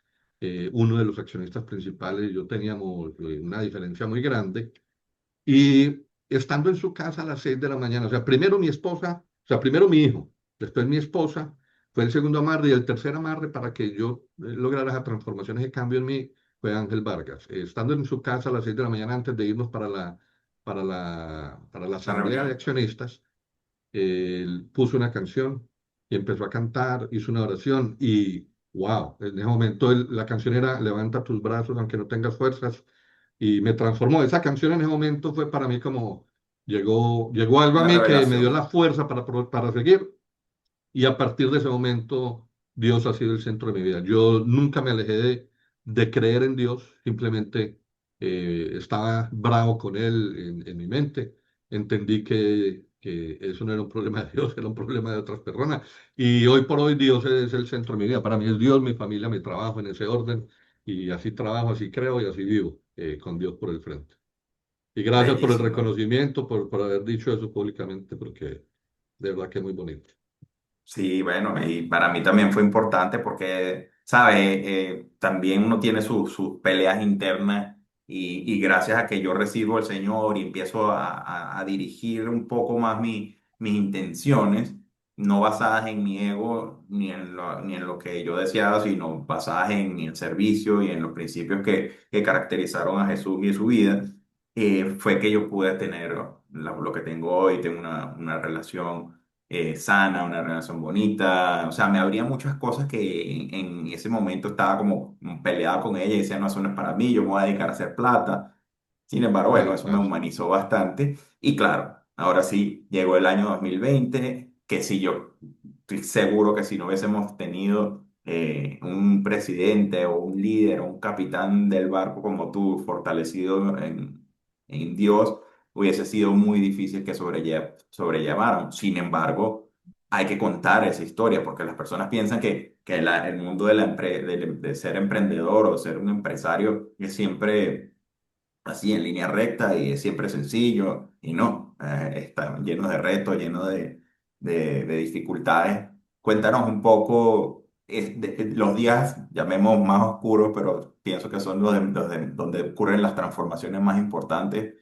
S2: Uno de los accionistas principales y yo teníamos una diferencia muy grande. Y estando en su casa a las 6 de la mañana, o sea, primero mi esposa, o sea, primero mi hijo, después mi esposa, fue el segundo amarre y el tercer amarre para que yo lograra esa transformación, ese cambio en mí, fue Ángel Vargas. Estando en su casa a las 6 de la mañana antes de irnos para la
S1: La
S2: asamblea de
S1: reunión.
S2: accionistas, él puso una canción y empezó a cantar, hizo una oración y wow, en ese momento la canción era Levanta tus brazos aunque no tengas fuerzas y me transformó. Esa canción en ese momento fue para mí como llegó algo a
S1: Una
S2: mí que me dio
S1: revelación.
S2: la fuerza para seguir y a partir de ese momento Dios ha sido el centro de mi vida. Yo nunca me alejé de creer en Dios, simplemente estaba bravo con Él en mi mente. Entendí que eso no era un problema de Dios, era un problema de otras personas. Y hoy por hoy Dios es el centro de mi vida. Para mí es Dios, mi familia, mi trabajo en ese orden. Y así trabajo, así creo y así vivo, con Dios por el frente. Y gracias por el
S1: Bellísimo.
S2: reconocimiento, por haber dicho eso públicamente, porque de verdad que es muy bonito.
S1: Sí, bueno, y para mí también fue importante porque, ¿sabes? También uno tiene sus peleas internas y gracias a que yo recibo al Señor y empiezo a dirigir un poco más mis intenciones, no basadas en mi ego ni en lo que yo deseaba, sino basadas en el servicio y en los principios que caracterizaron a Jesús y su vida, fue que yo pude tener lo que tengo hoy, tengo una relación sana, una relación bonita. O sea, me abría muchas cosas que en ese momento estaba como peleada con ella y decía, no, eso no es para mí, yo me voy a dedicar a hacer plata. Sin embargo, bueno,
S2: Sí,
S1: eso me
S2: pasa.
S1: humanizó bastante. Y claro, ahora sí, llegó el año 2020 que si yo estoy seguro que si no hubiésemos tenido un presidente o un líder o un capitán del barco como tú, fortalecido en Dios, hubiese sido muy difícil que sobrellevaran. Sin embargo, hay que contar esa historia porque las personas piensan que el mundo de ser emprendedor o ser un empresario es siempre así en línea recta y es siempre sencillo y no, está lleno de retos, lleno de dificultades. Cuéntanos un poco los días, llamemos más oscuros, pero pienso que son donde ocurren las transformaciones más importantes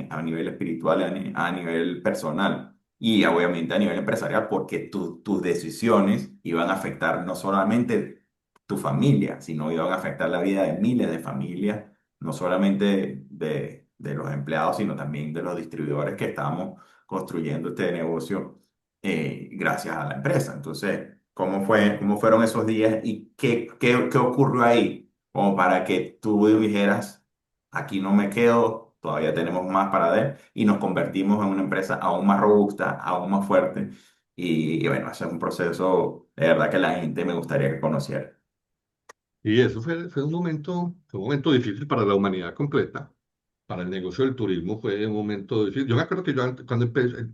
S1: a nivel espiritual, a nivel personal y obviamente a nivel empresarial, porque tus decisiones iban a afectar no solamente tu familia, sino iban a afectar la vida de miles de familias no solamente de los empleados, sino también de los distribuidores que estamos construyendo este negocio gracias a la empresa. Entonces, cómo fueron esos días y qué ocurrió ahí? Como para que tú dijeras, aquí no me quedo, todavía tenemos más para ver y nos convertimos en una empresa aún más robusta, aún más fuerte. Y bueno, ese es un proceso de verdad que la gente me gustaría que conociera.
S2: Y eso fue un momento difícil para la humanidad completa. Para el negocio del turismo fue un momento difícil. Yo me acuerdo que yo cuando empecé,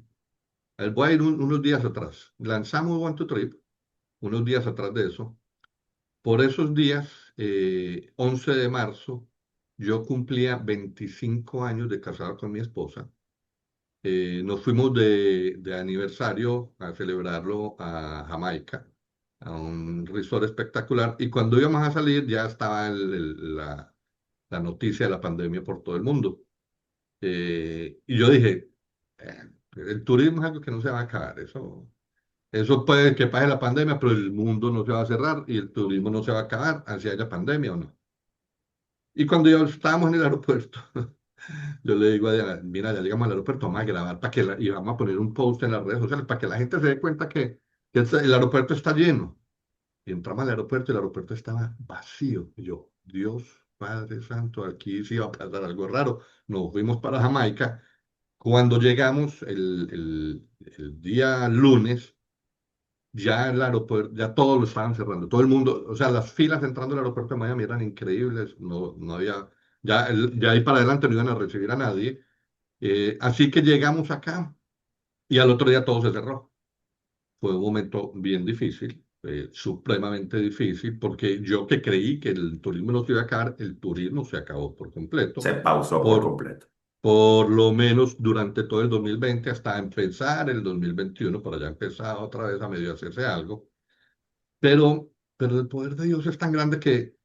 S2: voy a ir unos días atrás, lanzamos One to Trip, unos días atrás de eso. Por esos días, 11 de marzo, yo cumplía 25 años de casado con mi esposa. Nos fuimos de aniversario a celebrarlo a Jamaica, a un resort espectacular. Y cuando íbamos a salir ya estaba la noticia de la pandemia por todo el mundo. Y yo dije, El turismo es algo que no se va a acabar. Eso puede que pase la pandemia, pero el mundo no se va a cerrar y el turismo no se va a acabar, así haya pandemia o no. Y cuando ya estábamos en el aeropuerto, yo le digo a Diana, mira, ya llegamos al aeropuerto, vamos a grabar para y vamos a poner un post en las redes sociales para que la gente se dé cuenta que el aeropuerto está lleno. Y entramos al aeropuerto y el aeropuerto estaba vacío. Y yo, Dios, Padre Santo, aquí sí va a pasar algo raro. Nos fuimos para Jamaica. Cuando llegamos el día lunes, ya el aeropuerto, ya todo lo estaban cerrando. Todo el mundo, o sea, las filas entrando al aeropuerto de Miami eran increíbles. No, no había, ya ahí para adelante no iban a recibir a nadie. Así que llegamos acá y al otro día todo se cerró. Fue un momento bien difícil, supremamente difícil, porque yo que creí que el turismo no se iba a acabar, el turismo se acabó por completo,
S1: Se pausó por
S2: por,
S1: completo.
S2: por lo menos durante todo el 2020 hasta empezar el 2021, para ya empezar otra vez a medio hacerse algo. Pero el poder de Dios es tan grande que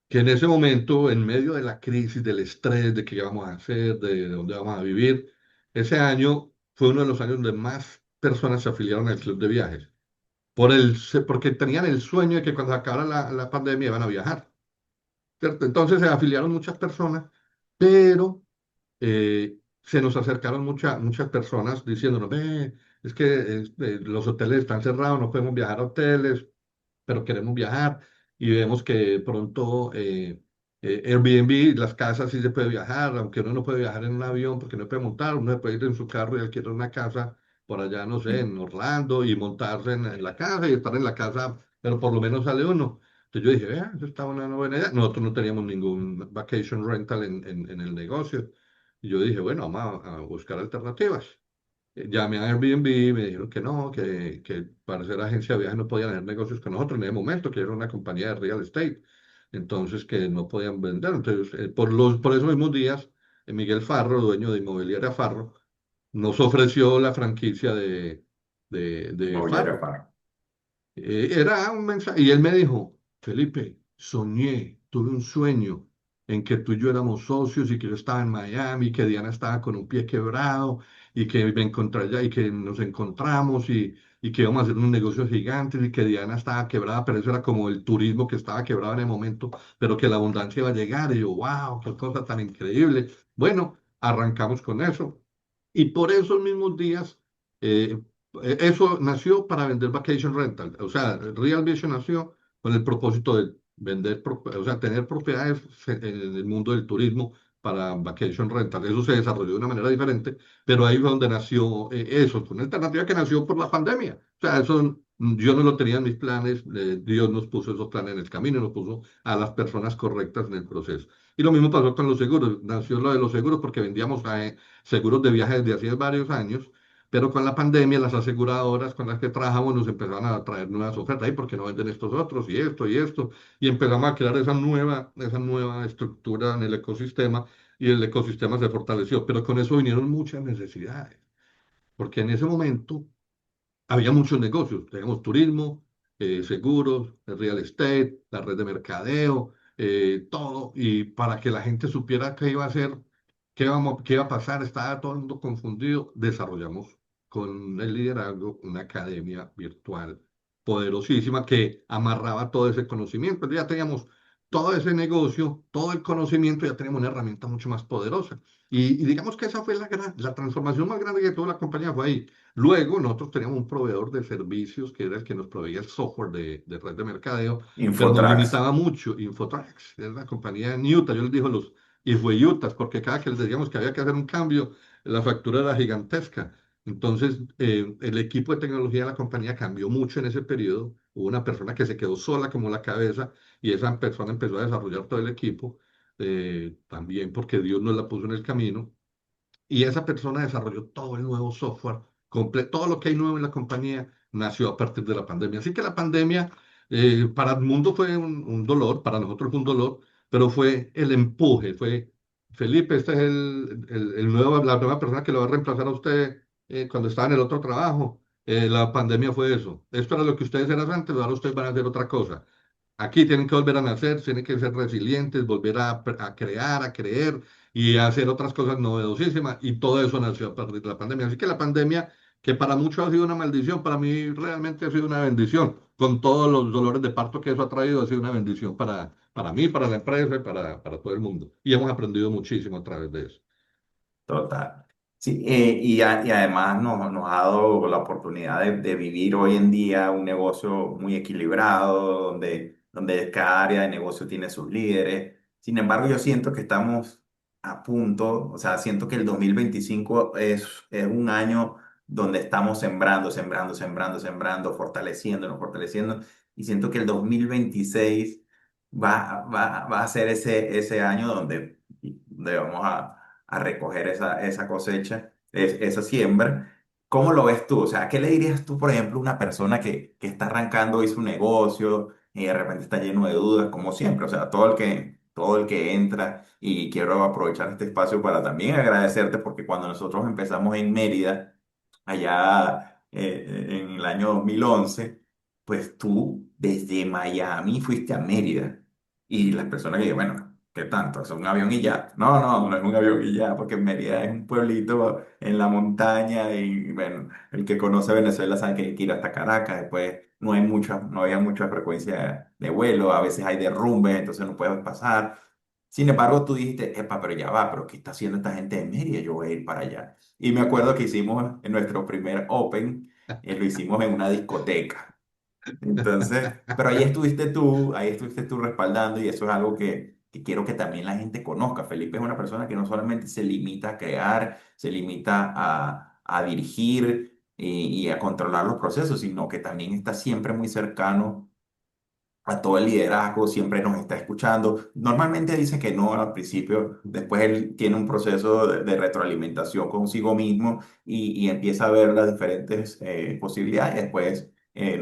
S2: en ese momento, en medio de la crisis, del estrés, de qué vamos a hacer, de dónde vamos a vivir, ese año fue uno de los años donde más personas se afiliaron al club de viajes porque tenían el sueño de que cuando acabara la pandemia iban a viajar, ¿cierto? Entonces se afiliaron muchas personas, pero se nos acercaron muchas personas diciéndonos, ve, es que los hoteles están cerrados, no podemos viajar a hoteles, pero queremos viajar y vemos que pronto Airbnb, las casas sí se puede viajar, aunque uno no puede viajar en un avión porque no puede montar, uno se puede ir en su carro y alquilar una casa por allá, no sé, en Orlando y montarse en la casa y estar en la casa, pero por lo menos sale uno. Entonces yo dije, vea, eso está una buena idea. Nosotros no teníamos ningún vacation rental en el negocio. Y yo dije, bueno, vamos a buscar alternativas. Llamé a Airbnb y me dijeron que no, que para ser agencia de viajes no podían hacer negocios con nosotros en ese momento, que era una compañía de real estate, entonces que no podían vender. Entonces, por esos mismos días, Miguel Farro, dueño de Inmobiliaria Farro, nos ofreció la franquicia de
S1: Mobiliario
S2: Farro.
S1: Faro.
S2: Era un mensaje, y él me dijo, Felipe, soñé, tuve un sueño en que tú y yo éramos socios y que yo estaba en Miami, que Diana estaba con un pie quebrado y que me encontré allá y que nos encontramos y que íbamos a hacer un negocio gigante y que Diana estaba quebrada, pero eso era como el turismo que estaba quebrado en el momento, pero que la abundancia iba a llegar. Y yo, wow, qué cosa tan increíble. Bueno, arrancamos con eso. Y por esos mismos días, eh, eso nació para vender vacation rental. O sea, Real Vision nació con el propósito de vender, o sea, tener propiedades en el mundo del turismo para vacation rental. Eso se desarrolló de una manera diferente, pero ahí fue donde nació eso. Fue una alternativa que nació por la pandemia. O sea, eso yo no lo tenía en mis planes. Dios nos puso esos planes en el camino, nos puso a las personas correctas en el proceso. Y lo mismo pasó con los seguros. Nació lo de los seguros porque vendíamos seguros de viajes desde hacía varios años, pero con la pandemia las aseguradoras con las que trabajamos nos empezaron a traer nuevas ofertas, ¿y por qué no venden estos otros y esto? Y empezamos a crear esa nueva estructura en el ecosistema y el ecosistema se fortaleció, pero con eso vinieron muchas necesidades, porque en ese momento había muchos negocios, teníamos turismo, seguros, real estate, la red de mercadeo, todo, y para que la gente supiera qué iba a hacer, qué iba a pasar, estaba todo el mundo confundido, desarrollamos con el liderazgo una academia virtual poderosísima que amarraba todo ese conocimiento. Entonces ya teníamos todo ese negocio, todo el conocimiento, ya teníamos una herramienta mucho más poderosa. Y digamos que esa fue la transformación más grande que tuvo la compañía, fue ahí. Luego nosotros teníamos un proveedor de servicios que era el que nos proveía el software de red de mercadeo, pero nos
S1: Infotrax.
S2: limitaba mucho. Infotrax, es la compañía en Utah, yo les digo los Utah, porque cada que les decíamos que había que hacer un cambio, la factura era gigantesca. Entonces, el equipo de tecnología de la compañía cambió mucho en ese periodo. Hubo una persona que se quedó sola como la cabeza y esa persona empezó a desarrollar todo el equipo, también porque Dios nos la puso en el camino. Y esa persona desarrolló todo el nuevo software, todo lo que hay nuevo en la compañía nació a partir de la pandemia. Así que la pandemia para el mundo fue un dolor, para nosotros fue un dolor, pero fue el empuje, fue Felipe, este es la nueva persona que lo va a reemplazar a usted cuando estaba en el otro trabajo. La pandemia fue eso. Esto era lo que ustedes eran antes, ahora ustedes van a hacer otra cosa. Aquí tienen que volver a nacer, tienen que ser resilientes, volver a crear, a creer y hacer otras cosas novedosísimas. Y todo eso nació a partir de la pandemia. Así que la pandemia, que para muchos ha sido una maldición, para mí realmente ha sido una bendición. Con todos los dolores de parto que eso ha traído, ha sido una bendición para mí, para la empresa y para todo el mundo. Y hemos aprendido muchísimo a través de eso.
S1: Total. Sí, y además nos ha dado la oportunidad de vivir hoy en día un negocio muy equilibrado, donde cada área de negocio tiene sus líderes. Sin embargo, yo siento que estamos a punto, o sea, siento que el 2025 es un año donde estamos sembrando, fortaleciéndonos, fortaleciendo, y siento que el 2026 va a ser ese año donde vamos a recoger esa cosecha, esa siembra. ¿Cómo lo ves tú? O sea, ¿qué le dirías tú, por ejemplo, a una persona que está arrancando hoy su negocio y de repente está lleno de dudas, como siempre? O sea, todo el que entra, y quiero aprovechar este espacio para también agradecerte porque cuando nosotros empezamos en Mérida, allá en el año 2011, pues tú desde Miami fuiste a Mérida. Y las personas que digan, bueno, ¿qué tanto? ¿Es un avión y ya? No, no, no es un avión y ya, porque Mérida es un pueblito en la montaña y bueno, el que conoce Venezuela sabe que hay que ir hasta Caracas, después no había mucha frecuencia de vuelo, a veces hay derrumbes, entonces no puedes pasar. Sin embargo, tú dijiste, epa, pero ya va, pero ¿qué está haciendo esta gente de Mérida? Yo voy a ir para allá. Y me acuerdo que hicimos en nuestro primer Open, lo hicimos en una discoteca. Entonces, pero ahí estuviste tú respaldando y eso es algo que quiero que también la gente conozca. Felipe es una persona que no solamente se limita a crear, se limita a dirigir y a controlar los procesos, sino que también está siempre muy cercano a todo el liderazgo, siempre nos está escuchando. Normalmente dice que no al principio, después él tiene un proceso de retroalimentación consigo mismo y empieza a ver las diferentes posibilidades y después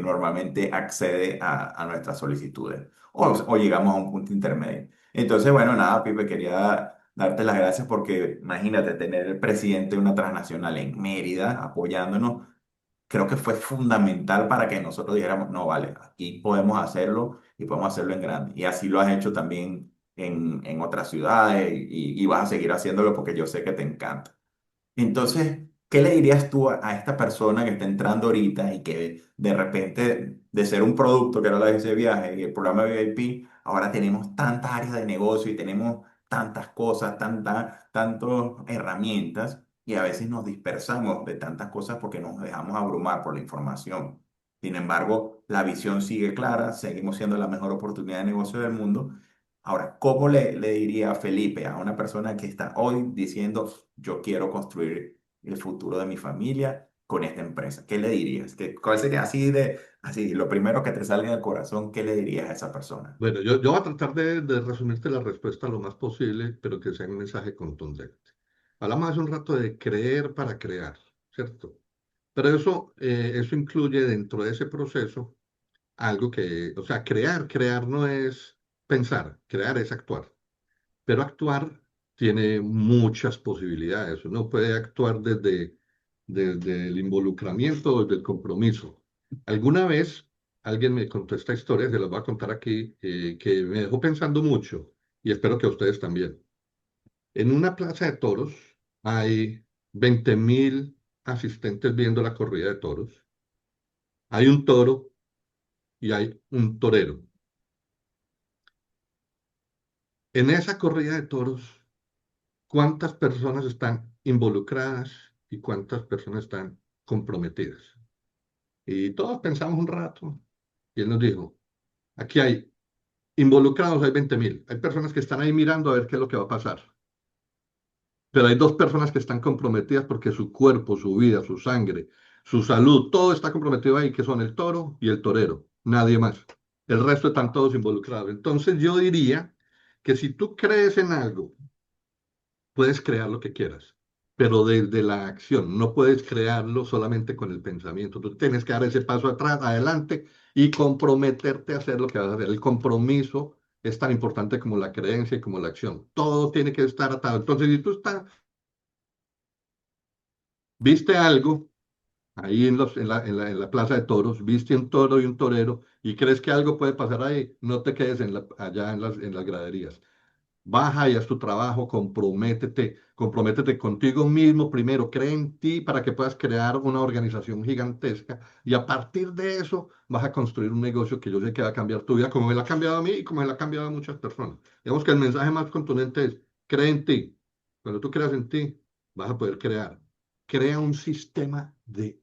S1: normalmente accede a nuestras solicitudes o llegamos a un punto intermedio. Entonces, bueno, nada, Pipe, quería darte las gracias porque imagínate tener el presidente de una transnacional en Mérida apoyándonos. Creo que fue fundamental para que nosotros dijéramos, no, vale, aquí podemos hacerlo y podemos hacerlo en grande. Y así lo has hecho también en otras ciudades y vas a seguir haciéndolo porque yo sé que te encanta. Entonces, ¿qué le dirías tú a esta persona que está entrando ahorita y que de repente, de ser un producto que era la de ese viaje y el programa VIP, ahora tenemos tantas áreas de negocio y tenemos tantas cosas, tantas herramientas y a veces nos dispersamos de tantas cosas porque nos dejamos abrumar por la información? Sin embargo, la visión sigue clara, seguimos siendo la mejor oportunidad de negocio del mundo. Ahora, ¿cómo le diría a Felipe, a una persona que está hoy diciendo, yo quiero construir el futuro de mi familia con esta empresa? ¿Qué le dirías? ¿Cuál sería así, lo primero que te salga del corazón, qué le dirías a esa persona?
S2: Bueno, yo voy a tratar de resumirte la respuesta lo más posible, pero que sea un mensaje contundente. Hablamos hace un rato de creer para crear, ¿cierto? Pero eso incluye dentro de ese proceso algo que, o sea, crear no es pensar, crear es actuar. Pero actuar tiene muchas posibilidades. Uno puede actuar desde el involucramiento, desde el compromiso. Alguna vez alguien me contó esta historia, se la voy a contar aquí, que me dejó pensando mucho y espero que a ustedes también. En una plaza de toros hay 20.000 asistentes viendo la corrida de toros. Hay un toro y hay un torero. En esa corrida de toros, ¿cuántas personas están involucradas y cuántas personas están comprometidas? Y todos pensamos un rato y él nos dijo, aquí hay involucrados, hay 20.000, hay personas que están ahí mirando a ver qué es lo que va a pasar, pero hay dos personas que están comprometidas porque su cuerpo, su vida, su sangre, su salud, todo está comprometido ahí, que son el toro y el torero, nadie más. El resto están todos involucrados. Entonces yo diría que si tú crees en algo, puedes crear lo que quieras, pero desde la acción, no puedes crearlo solamente con el pensamiento. Tú tienes que dar ese paso atrás, adelante y comprometerte a hacer lo que vas a hacer. El compromiso es tan importante como la creencia y como la acción. Todo tiene que estar atado. Entonces, si tú viste algo ahí en la plaza de toros, viste un toro y un torero y crees que algo puede pasar ahí, no te quedes allá en las graderías. Baja y haz tu trabajo, comprométete contigo mismo primero, cree en ti para que puedas crear una organización gigantesca y a partir de eso vas a construir un negocio que yo sé que va a cambiar tu vida, como me la ha cambiado a mí y como me la ha cambiado a muchas personas. Digamos que el mensaje más contundente es, cree en ti. Cuando tú creas en ti, vas a poder crear. Crea un sistema de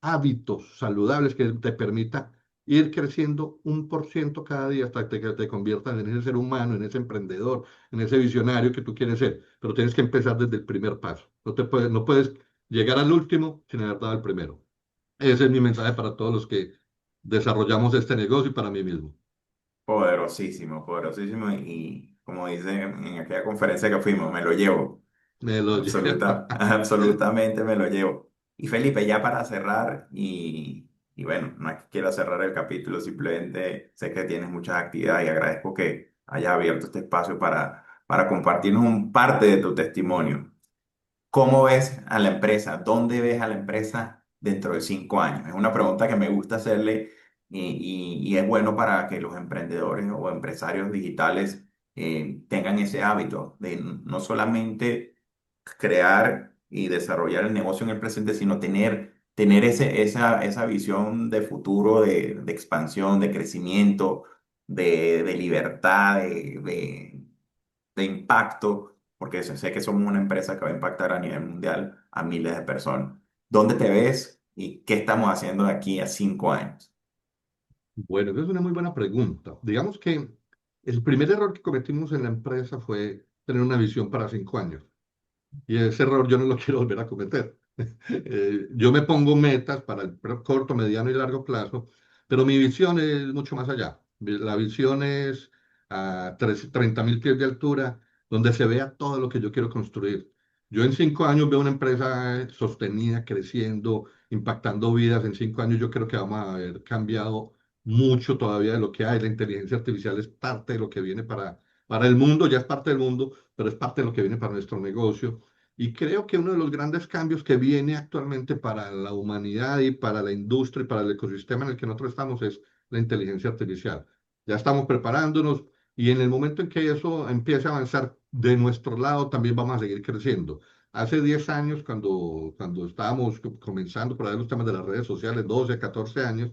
S2: hábitos saludables que te permita ir creciendo 1% cada día hasta que te conviertas en ese ser humano, en ese emprendedor, en ese visionario que tú quieres ser. Pero tienes que empezar desde el primer paso. No puedes llegar al último sin haber dado el primero. Ese es mi mensaje para todos los que desarrollamos este negocio y para mí mismo.
S1: Poderosísimo, poderosísimo. Y como dice en aquella conferencia que fuimos, me lo llevo.
S2: Me lo lleva.
S1: Absolutamente me lo llevo. Y Felipe, ya para cerrar, y bueno, no es que quiera cerrar el capítulo, simplemente sé que tienes muchas actividades y agradezco que hayas abierto este espacio para compartirnos un parte de tu testimonio. ¿Cómo ves a la empresa? ¿Dónde ves a la empresa dentro de 5 años? Es una pregunta que me gusta hacerle y es bueno para que los emprendedores o empresarios digitales tengan ese hábito de no solamente crear y desarrollar el negocio en el presente, sino tener esa visión de futuro, de expansión, de crecimiento, de libertad, de impacto, porque sé que somos una empresa que va a impactar a nivel mundial a miles de personas. ¿Dónde te ves y qué estamos haciendo de aquí a 5 años?
S2: Bueno, esa es una muy buena pregunta. Digamos que el primer error que cometimos en la empresa fue tener una visión para 5 años. Y ese error yo no lo quiero volver a cometer. Yo me pongo metas para el corto, mediano y largo plazo, pero mi visión es mucho más allá. La visión es a 30.000 pies de altura, donde se vea todo lo que yo quiero construir. Yo en 5 años veo una empresa sostenida, creciendo, impactando vidas. En 5 años yo creo que vamos a haber cambiado mucho todavía de lo que hay. La inteligencia artificial es parte de lo que viene para el mundo, ya es parte del mundo, pero es parte de lo que viene para nuestro negocio. Y creo que uno de los grandes cambios que viene actualmente para la humanidad y para la industria y para el ecosistema en el que nosotros estamos es la inteligencia artificial. Ya estamos preparándonos y en el momento en que eso empiece a avanzar de nuestro lado, también vamos a seguir creciendo. Hace 10 años, cuando estábamos comenzando por ahí los temas de las redes sociales, 12, 14 años,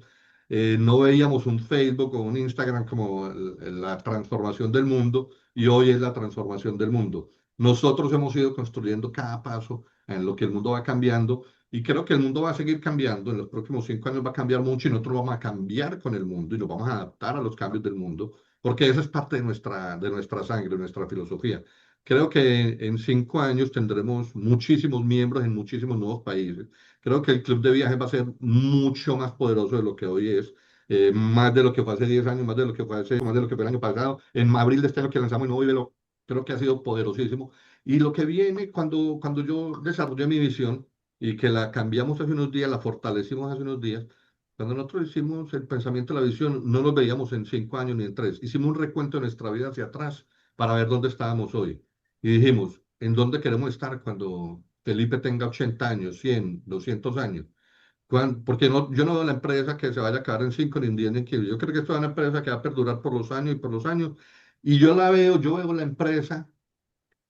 S2: no veíamos un Facebook o un Instagram como la transformación del mundo y hoy es la transformación del mundo. Nosotros hemos ido construyendo cada paso en lo que el mundo va cambiando y creo que el mundo va a seguir cambiando. En los próximos 5 años va a cambiar mucho y nosotros vamos a cambiar con el mundo y nos vamos a adaptar a los cambios del mundo porque esa es parte de nuestra sangre, de nuestra filosofía. Creo que en 5 años tendremos muchísimos miembros en muchísimos nuevos países. Creo que el club de viajes va a ser mucho más poderoso de lo que hoy es. Más de lo que fue hace 10 años, más de lo que fue el año pasado. En abril de este año que lanzamos el nuevo Vívelo, creo que ha sido poderosísimo. Y lo que viene cuando yo desarrollé mi visión y que la cambiamos hace unos días, la fortalecimos hace unos días, cuando nosotros hicimos el pensamiento de la visión, no nos veíamos en 5 años ni en tres. Hicimos un recuento de nuestra vida hacia atrás para ver dónde estábamos hoy. Y dijimos, ¿en dónde queremos estar cuando Felipe tenga 80 años, 100, 200 años? Porque no, yo no veo la empresa que se vaya a acabar en 5 ni en 10 ni en 15. Yo creo que esto es una empresa que va a perdurar por los años y por los años. Y yo veo la empresa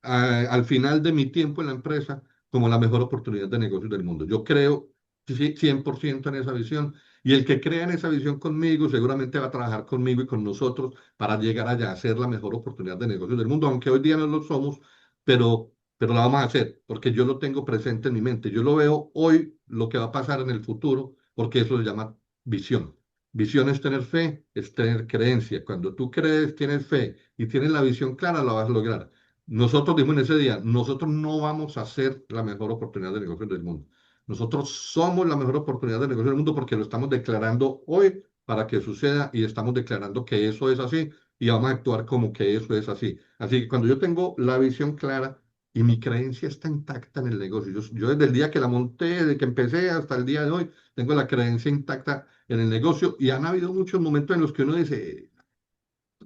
S2: al final de mi tiempo en la empresa como la mejor oportunidad de negocio del mundo. Yo creo 100% en esa visión y el que crea en esa visión conmigo seguramente va a trabajar conmigo y con nosotros para llegar allá a ser la mejor oportunidad de negocio del mundo, aunque hoy día no lo somos, pero la vamos a hacer porque yo lo tengo presente en mi mente. Yo lo veo hoy, lo que va a pasar en el futuro, porque eso se llama visión. Visión es tener fe, es tener creencia. Cuando tú crees, tienes fe y tienes la visión clara, la vas a lograr. Nosotros dijimos en ese día, nosotros no vamos a ser la mejor oportunidad de negocio del mundo. Nosotros somos la mejor oportunidad de negocio del mundo porque lo estamos declarando hoy para que suceda y estamos declarando que eso es así y vamos a actuar como que eso es así. Así que cuando yo tengo la visión clara y mi creencia está intacta en el negocio, yo desde el día que la monté, desde que empecé hasta el día de hoy, tengo la creencia intacta en el negocio y han habido muchos momentos en los que uno dice,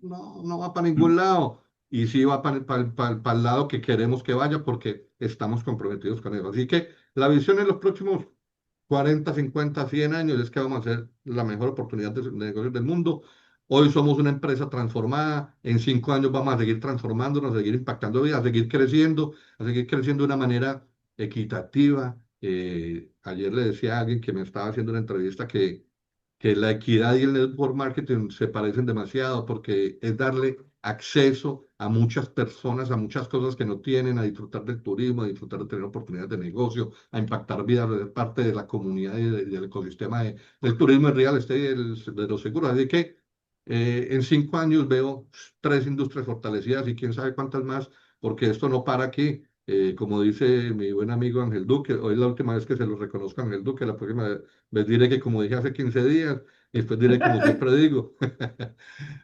S2: no, no va para ningún lado. Y sí va para el lado que queremos que vaya porque estamos comprometidos con eso. Así que la visión en los próximos 40, 50, 100 años es que vamos a ser la mejor oportunidad de negocios del mundo. Hoy somos una empresa transformada, en 5 años vamos a seguir transformándonos, a seguir impactando vidas, a seguir creciendo de una manera equitativa. Ayer le decía a alguien que me estaba haciendo una entrevista que la equidad y el network marketing se parecen demasiado porque es darle acceso a muchas personas, a muchas cosas que no tienen, a disfrutar del turismo, a disfrutar de tener oportunidades de negocio, a impactar vidas, a ser parte de la comunidad y del ecosistema del turismo, el real estate y de los seguros. Así que en 5 años veo 3 industrias fortalecidas y quién sabe cuántas más, porque esto no para aquí. Como dice mi buen amigo Ángel Duque, hoy es la última vez que se lo reconozco a Ángel Duque, la próxima vez les diré que como dije hace 15 días, y después diré como siempre digo.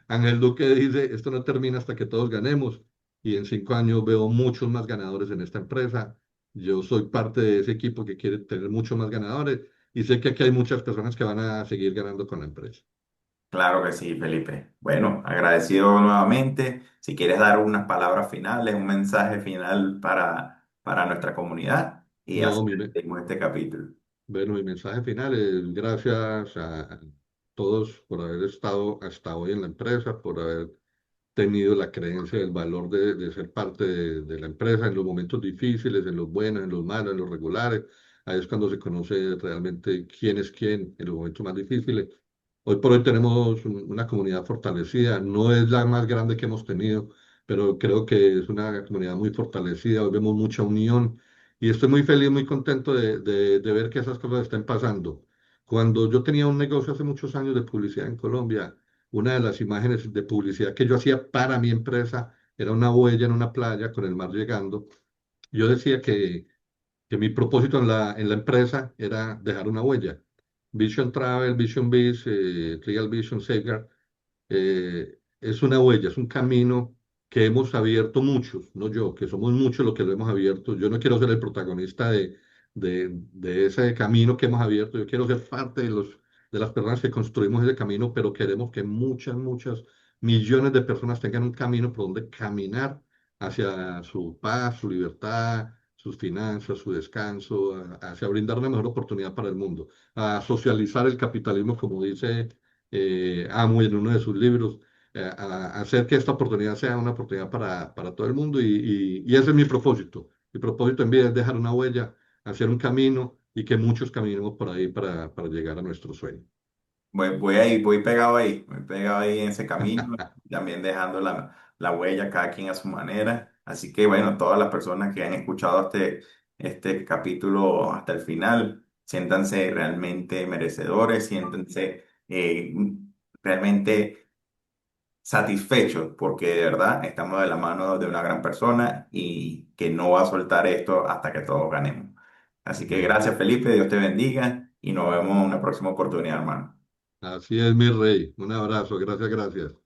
S2: Ángel Duque dice, esto no termina hasta que todos ganemos. Y en 5 años veo muchos más ganadores en esta empresa. Yo soy parte de ese equipo que quiere tener muchos más ganadores y sé que aquí hay muchas personas que van a seguir ganando con la empresa.
S1: Claro que sí, Felipe. Bueno, agradecido nuevamente. Si quieres dar unas palabras finales, un mensaje final para nuestra comunidad y
S2: No,
S1: así
S2: mire,
S1: despedimos este capítulo.
S2: bueno, mi mensaje final es gracias a todos por haber estado hasta hoy en la empresa, por haber tenido la creencia del valor de ser parte de la empresa en los momentos difíciles, en los buenos, en los malos, en los regulares. Ahí es cuando se conoce realmente quién es quién en los momentos más difíciles. Hoy por hoy tenemos una comunidad fortalecida, no es la más grande que hemos tenido, pero creo que es una comunidad muy fortalecida, hoy vemos mucha unión y estoy muy feliz, muy contento de ver que esas cosas estén pasando. Cuando yo tenía un negocio hace muchos años de publicidad en Colombia, una de las imágenes de publicidad que yo hacía para mi empresa era una huella en una playa con el mar llegando. Yo decía que mi propósito en la empresa era dejar una huella. Vision Travel, Vision Biz, Real Vision Safeguard, es una huella, es un camino que hemos abierto muchos, no yo, que somos muchos los que lo hemos abierto. Yo no quiero ser el protagonista de ese camino que hemos abierto, yo quiero ser parte de las personas que construimos ese camino, pero queremos que muchas, muchas millones de personas tengan un camino por donde caminar hacia su paz, su libertad, sus finanzas, su descanso, hacia brindar una mejor oportunidad para el mundo, a socializar el capitalismo, como dice Amo en uno de sus libros, a hacer que esta oportunidad sea una oportunidad para todo el mundo y ese es mi propósito. Mi propósito en vida es dejar una huella, hacer un camino y que muchos caminemos por ahí para llegar a nuestro sueño.
S1: Voy voy pegado ahí en ese camino, también dejando la huella cada quien a su manera. Así que bueno, todas las personas que han escuchado este capítulo hasta el final, siéntanse realmente merecedores, siéntanse realmente satisfechos porque de verdad estamos de la mano de una gran persona y que no va a soltar esto hasta que todos ganemos. Así que
S2: Bien,
S1: gracias Felipe, Dios te bendiga y nos vemos en una próxima oportunidad, hermano.
S2: así es mi rey. Un abrazo, gracias, gracias.